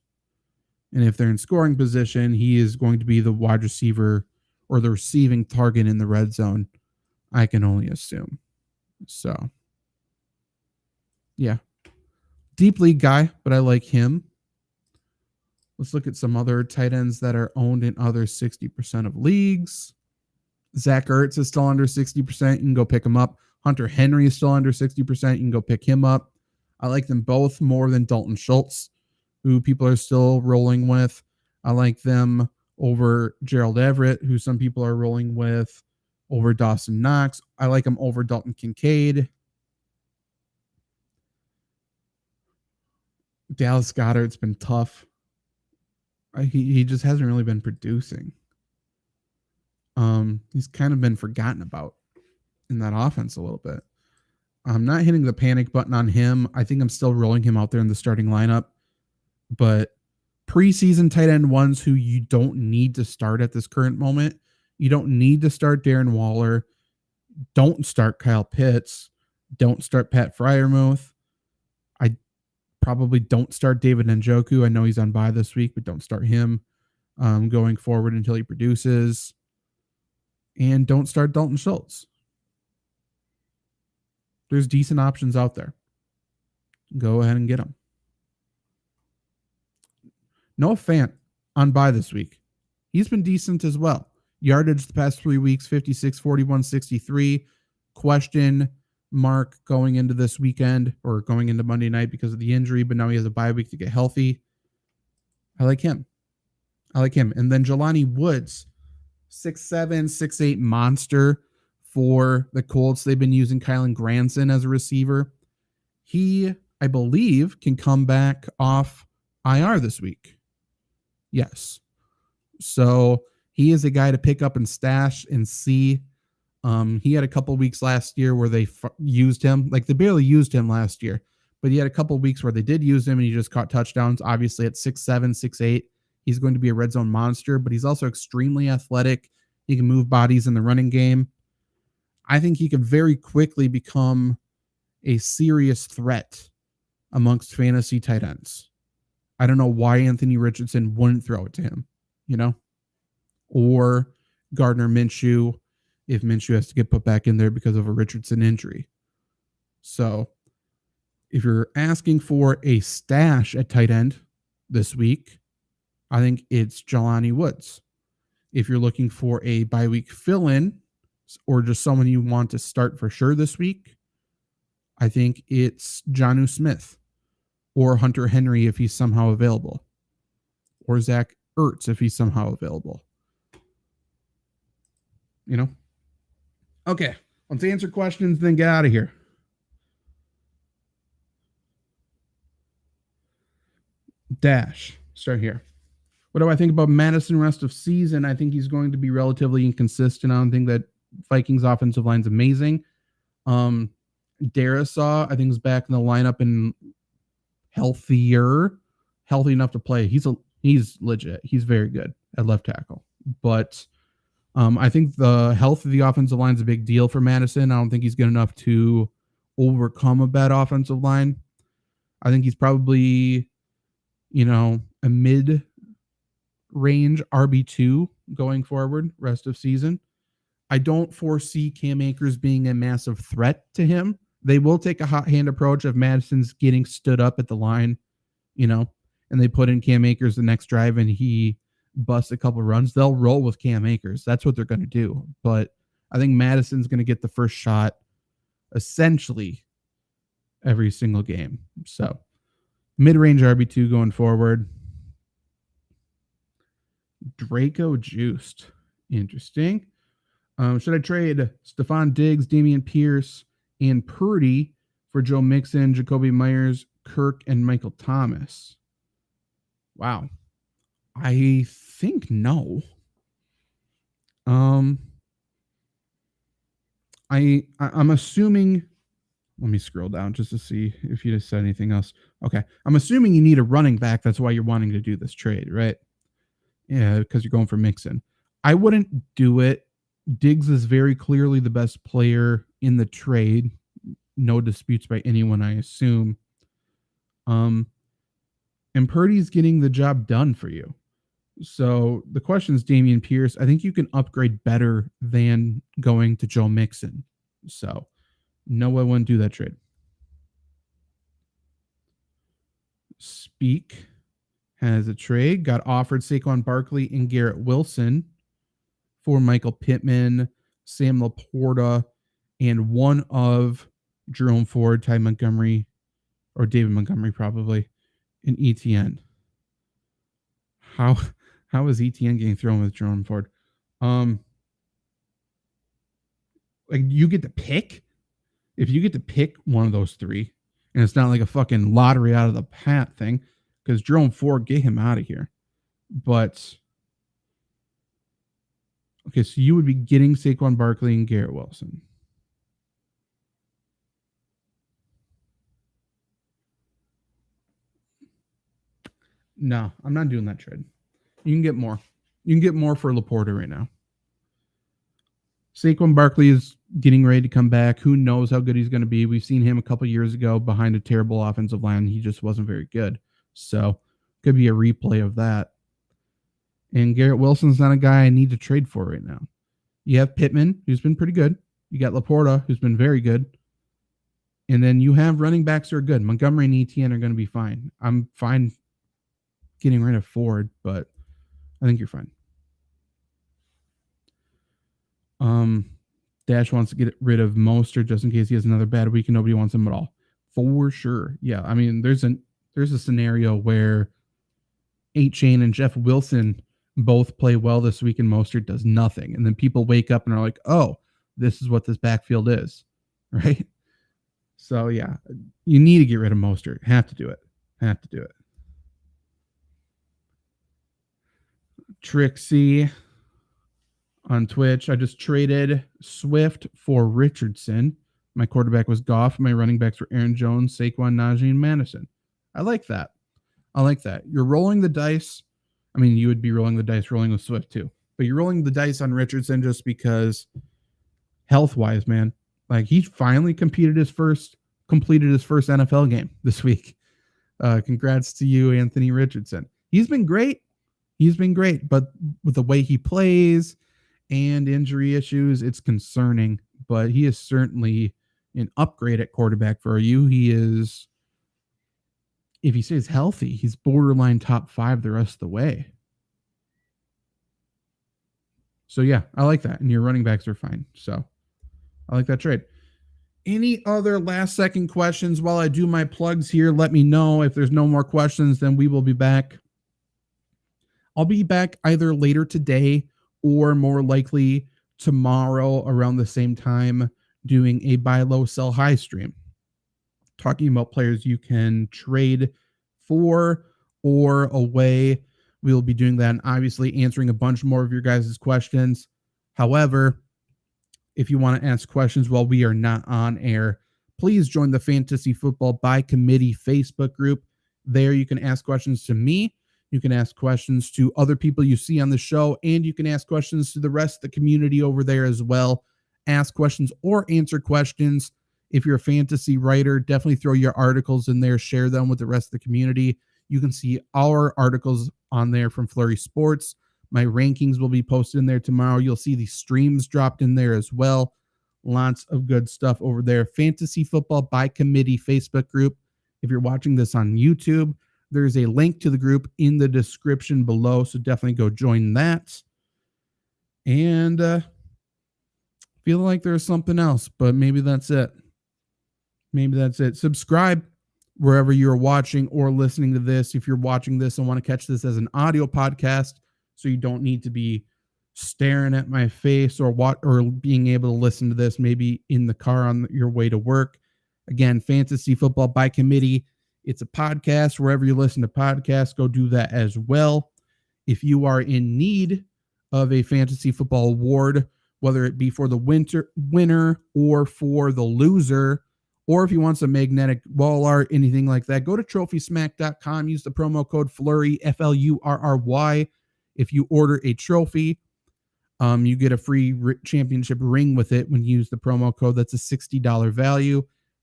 [SPEAKER 7] And if they're in scoring position, he is going to be the wide receiver or the receiving target in the red zone, I can only assume. So, yeah. Deep league guy, but I like him. Let's look at some other tight ends that are owned in other 60% of leagues. Zach Ertz is still under 60%. You can go pick him up. Hunter Henry is still under 60%. You can go pick him up. I like them both more than Dalton Schultz, who people are still rolling with. I like them over Gerald Everett, who some people are rolling with, over Dawson Knox. I like him over Dalton Kincaid. Dallas Goedert's been tough. He just hasn't really been producing. He's kind of been forgotten about in that offense a little bit. I'm not hitting the panic button on him. I think I'm still rolling him out there in the starting lineup. But preseason tight end ones who you don't need to start at this current moment. You don't need to start Darren Waller. Don't start Kyle Pitts. Don't start Pat Freiermuth. I probably don't start David Njoku. I know he's on bye this week, but don't start him going forward until he produces. And don't start Dalton Schultz. There's decent options out there. Go ahead and get them. Noah Fant on bye this week. He's been decent as well. Yardage the past 3 weeks, 56, 41, 63. Question mark going into this weekend or going into Monday night because of the injury, but now he has a bye week to get healthy. I like him. And then Jelani Woods, 6'7", 6'8" monster for the Colts. They've been using Kylan Granson as a receiver. He, I believe, can come back off IR this week. Yes. So he is a guy to pick up and stash and see. He had a couple weeks last year where they used him. Like, they barely used him last year, but he had a couple weeks where they did use him and he just caught touchdowns. Obviously at 6'7", 6'8", he's going to be a red zone monster, but he's also extremely athletic. He can move bodies in the running game. I think he could very quickly become a serious threat amongst fantasy tight ends. I don't know why Anthony Richardson wouldn't throw it to him, or Gardner Minshew if Minshew has to get put back in there because of a Richardson injury. So If you're asking for a stash at tight end this week, I think it's Jelani Woods. If you're looking for a bye week fill-in or just someone you want to start for sure this week, I think it's Jonnu Smith or Hunter Henry if he's somehow available, or Zach Ertz if he's somehow available. You know? Okay, let's answer questions, then get out of here. Dash, start here. What do I think about Madison rest of season? I think he's going to be relatively inconsistent. I don't think that Vikings offensive line's amazing. Darisaw, I think, is back in the lineup and healthy enough to play. He's legit. He's very good at left tackle. But I think the health of the offensive line is a big deal for Madison. I don't think he's good enough to overcome a bad offensive line. I think he's probably, a mid-range RB2 going forward rest of season. I don't foresee Cam Akers being a massive threat to him. They will take a hot hand approach if Madison's getting stood up at the line, and they put in Cam Akers the next drive and he busts a couple runs. They'll roll with Cam Akers. That's what they're going to do. But I think Madison's going to get the first shot essentially every single game. So mid-range RB2 going forward. Draco Juiced. Interesting. Should I trade Stephon Diggs, Dameon Pierce, and Purdy for Joe Mixon, Jacoby Myers, Kirk, and Michael Thomas? Wow. I think no. I'm assuming, let me scroll down just to see if you just said anything else. Okay. I'm assuming you need a running back. That's why you're wanting to do this trade, right? Yeah, because you're going for Mixon. I wouldn't do it. Diggs is very clearly the best player in the trade. No disputes by anyone, I assume. And Purdy's getting the job done for you. So the question is Dameon Pierce. I think you can upgrade better than going to Joe Mixon. So no, I wouldn't do that trade. Speak has a trade. Got offered Saquon Barkley and Garrett Wilson for Michael Pittman, Sam Laporta, and one of Jerome Ford, Ty Montgomery, or David Montgomery probably, and ETN. How is ETN getting thrown with Jerome Ford? You get to pick? If you get to pick one of those three, and it's not like a fucking lottery out of the hat thing, because Jerome Ford, get him out of here. But okay, so you would be getting Saquon Barkley and Garrett Wilson. No, I'm not doing that trade. You can get more. You can get more for Laporta right now. Saquon Barkley is getting ready to come back. Who knows how good he's going to be? We've seen him a couple years ago behind a terrible offensive line. He just wasn't very good. So could be a replay of that. And Garrett Wilson's not a guy I need to trade for right now. You have Pittman, who's been pretty good. You got Laporta, who's been very good. And then you have running backs who are good. Montgomery and ETN are going to be fine. I'm fine getting rid of Ford, but I think you're fine. Dash wants to get rid of Mostert just in case he has another bad week and nobody wants him at all. For sure. Yeah, I mean, there's a scenario where A-Chain and Jeff Wilson both play well this week and Mostert does nothing. And then people wake up and are like, oh, this is what this backfield is, right? So, yeah, you need to get rid of Mostert. Have to do it. Trixie on Twitch. I just traded Swift for Richardson. My quarterback was Goff. My running backs were Aaron Jones, Saquon, Najee, and Madison. I like that. You're rolling the dice. I mean, you would be rolling the dice rolling with Swift too. But you're rolling the dice on Richardson just because health-wise, man. Like, he finally completed his first NFL game this week. Congrats to you, Anthony Richardson. He's been great, but with the way he plays and injury issues, it's concerning. But he is certainly an upgrade at quarterback for you. He is if he stays healthy, he's borderline top 5 the rest of the way. So yeah, I like that. And your running backs are fine. So I like that trade. Any other last second questions while I do my plugs here? Let me know. If there's no more questions, then we will be back. I'll be back either later today or more likely tomorrow around the same time doing a buy low, sell high stream, talking about players you can trade for or away. We'll be doing that and obviously answering a bunch more of your guys' questions. However, if you want to ask questions while we are not on air, please join the Fantasy Football by Committee Facebook group. There you can ask questions to me. You can ask questions to other people you see on the show, and you can ask questions to the rest of the community over there as well. Ask questions or answer questions. If you're a fantasy writer, definitely throw your articles in there, share them with the rest of the community. You can see our articles on there from Flurry Sports. My rankings will be posted in there tomorrow. You'll see the streams dropped in there as well. Lots of good stuff over there. Fantasy Football by Committee Facebook group. If you're watching this on YouTube, there's a link to the group in the description below, so definitely go join that. And feel like there's something else, but maybe that's it. Maybe that's it. Subscribe wherever you're watching or listening to this. If you're watching this and want to catch this as an audio podcast, so you don't need to be staring at my face or being able to listen to this maybe in the car on your way to work. Again, Fantasy Football by Committee. It's a podcast. Wherever you listen to podcasts, go do that as well. If you are in need of a fantasy football award, whether it be for the winner or for the loser, or if you want some magnetic wall art, anything like that, go to trophysmack.com. Use the promo code Flurry, Flurry. If you order a trophy, you get a free championship ring with it when you use the promo code. That's a $60 value.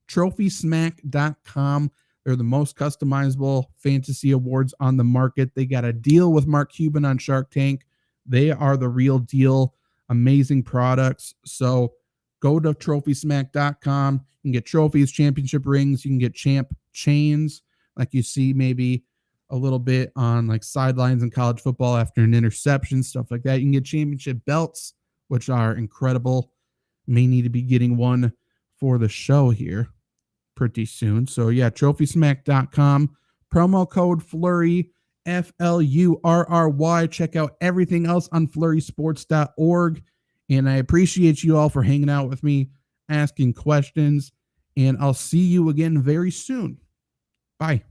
[SPEAKER 7] Trophysmack.com. They're the most customizable fantasy awards on the market. They got a deal with Mark Cuban on Shark Tank. They are the real deal. Amazing products. So go to trophysmack.com. You can get trophies, championship rings. You can get champ chains like you see maybe a little bit on like sidelines in college football after an interception, stuff like that. You can get championship belts, which are incredible. May need to be getting one for the show here pretty soon. So yeah, trophysmack.com, promo code Flurry, Flurry. Check out everything else on flurrysports.org. And I appreciate you all for hanging out with me, asking questions, and I'll see you again very soon. Bye.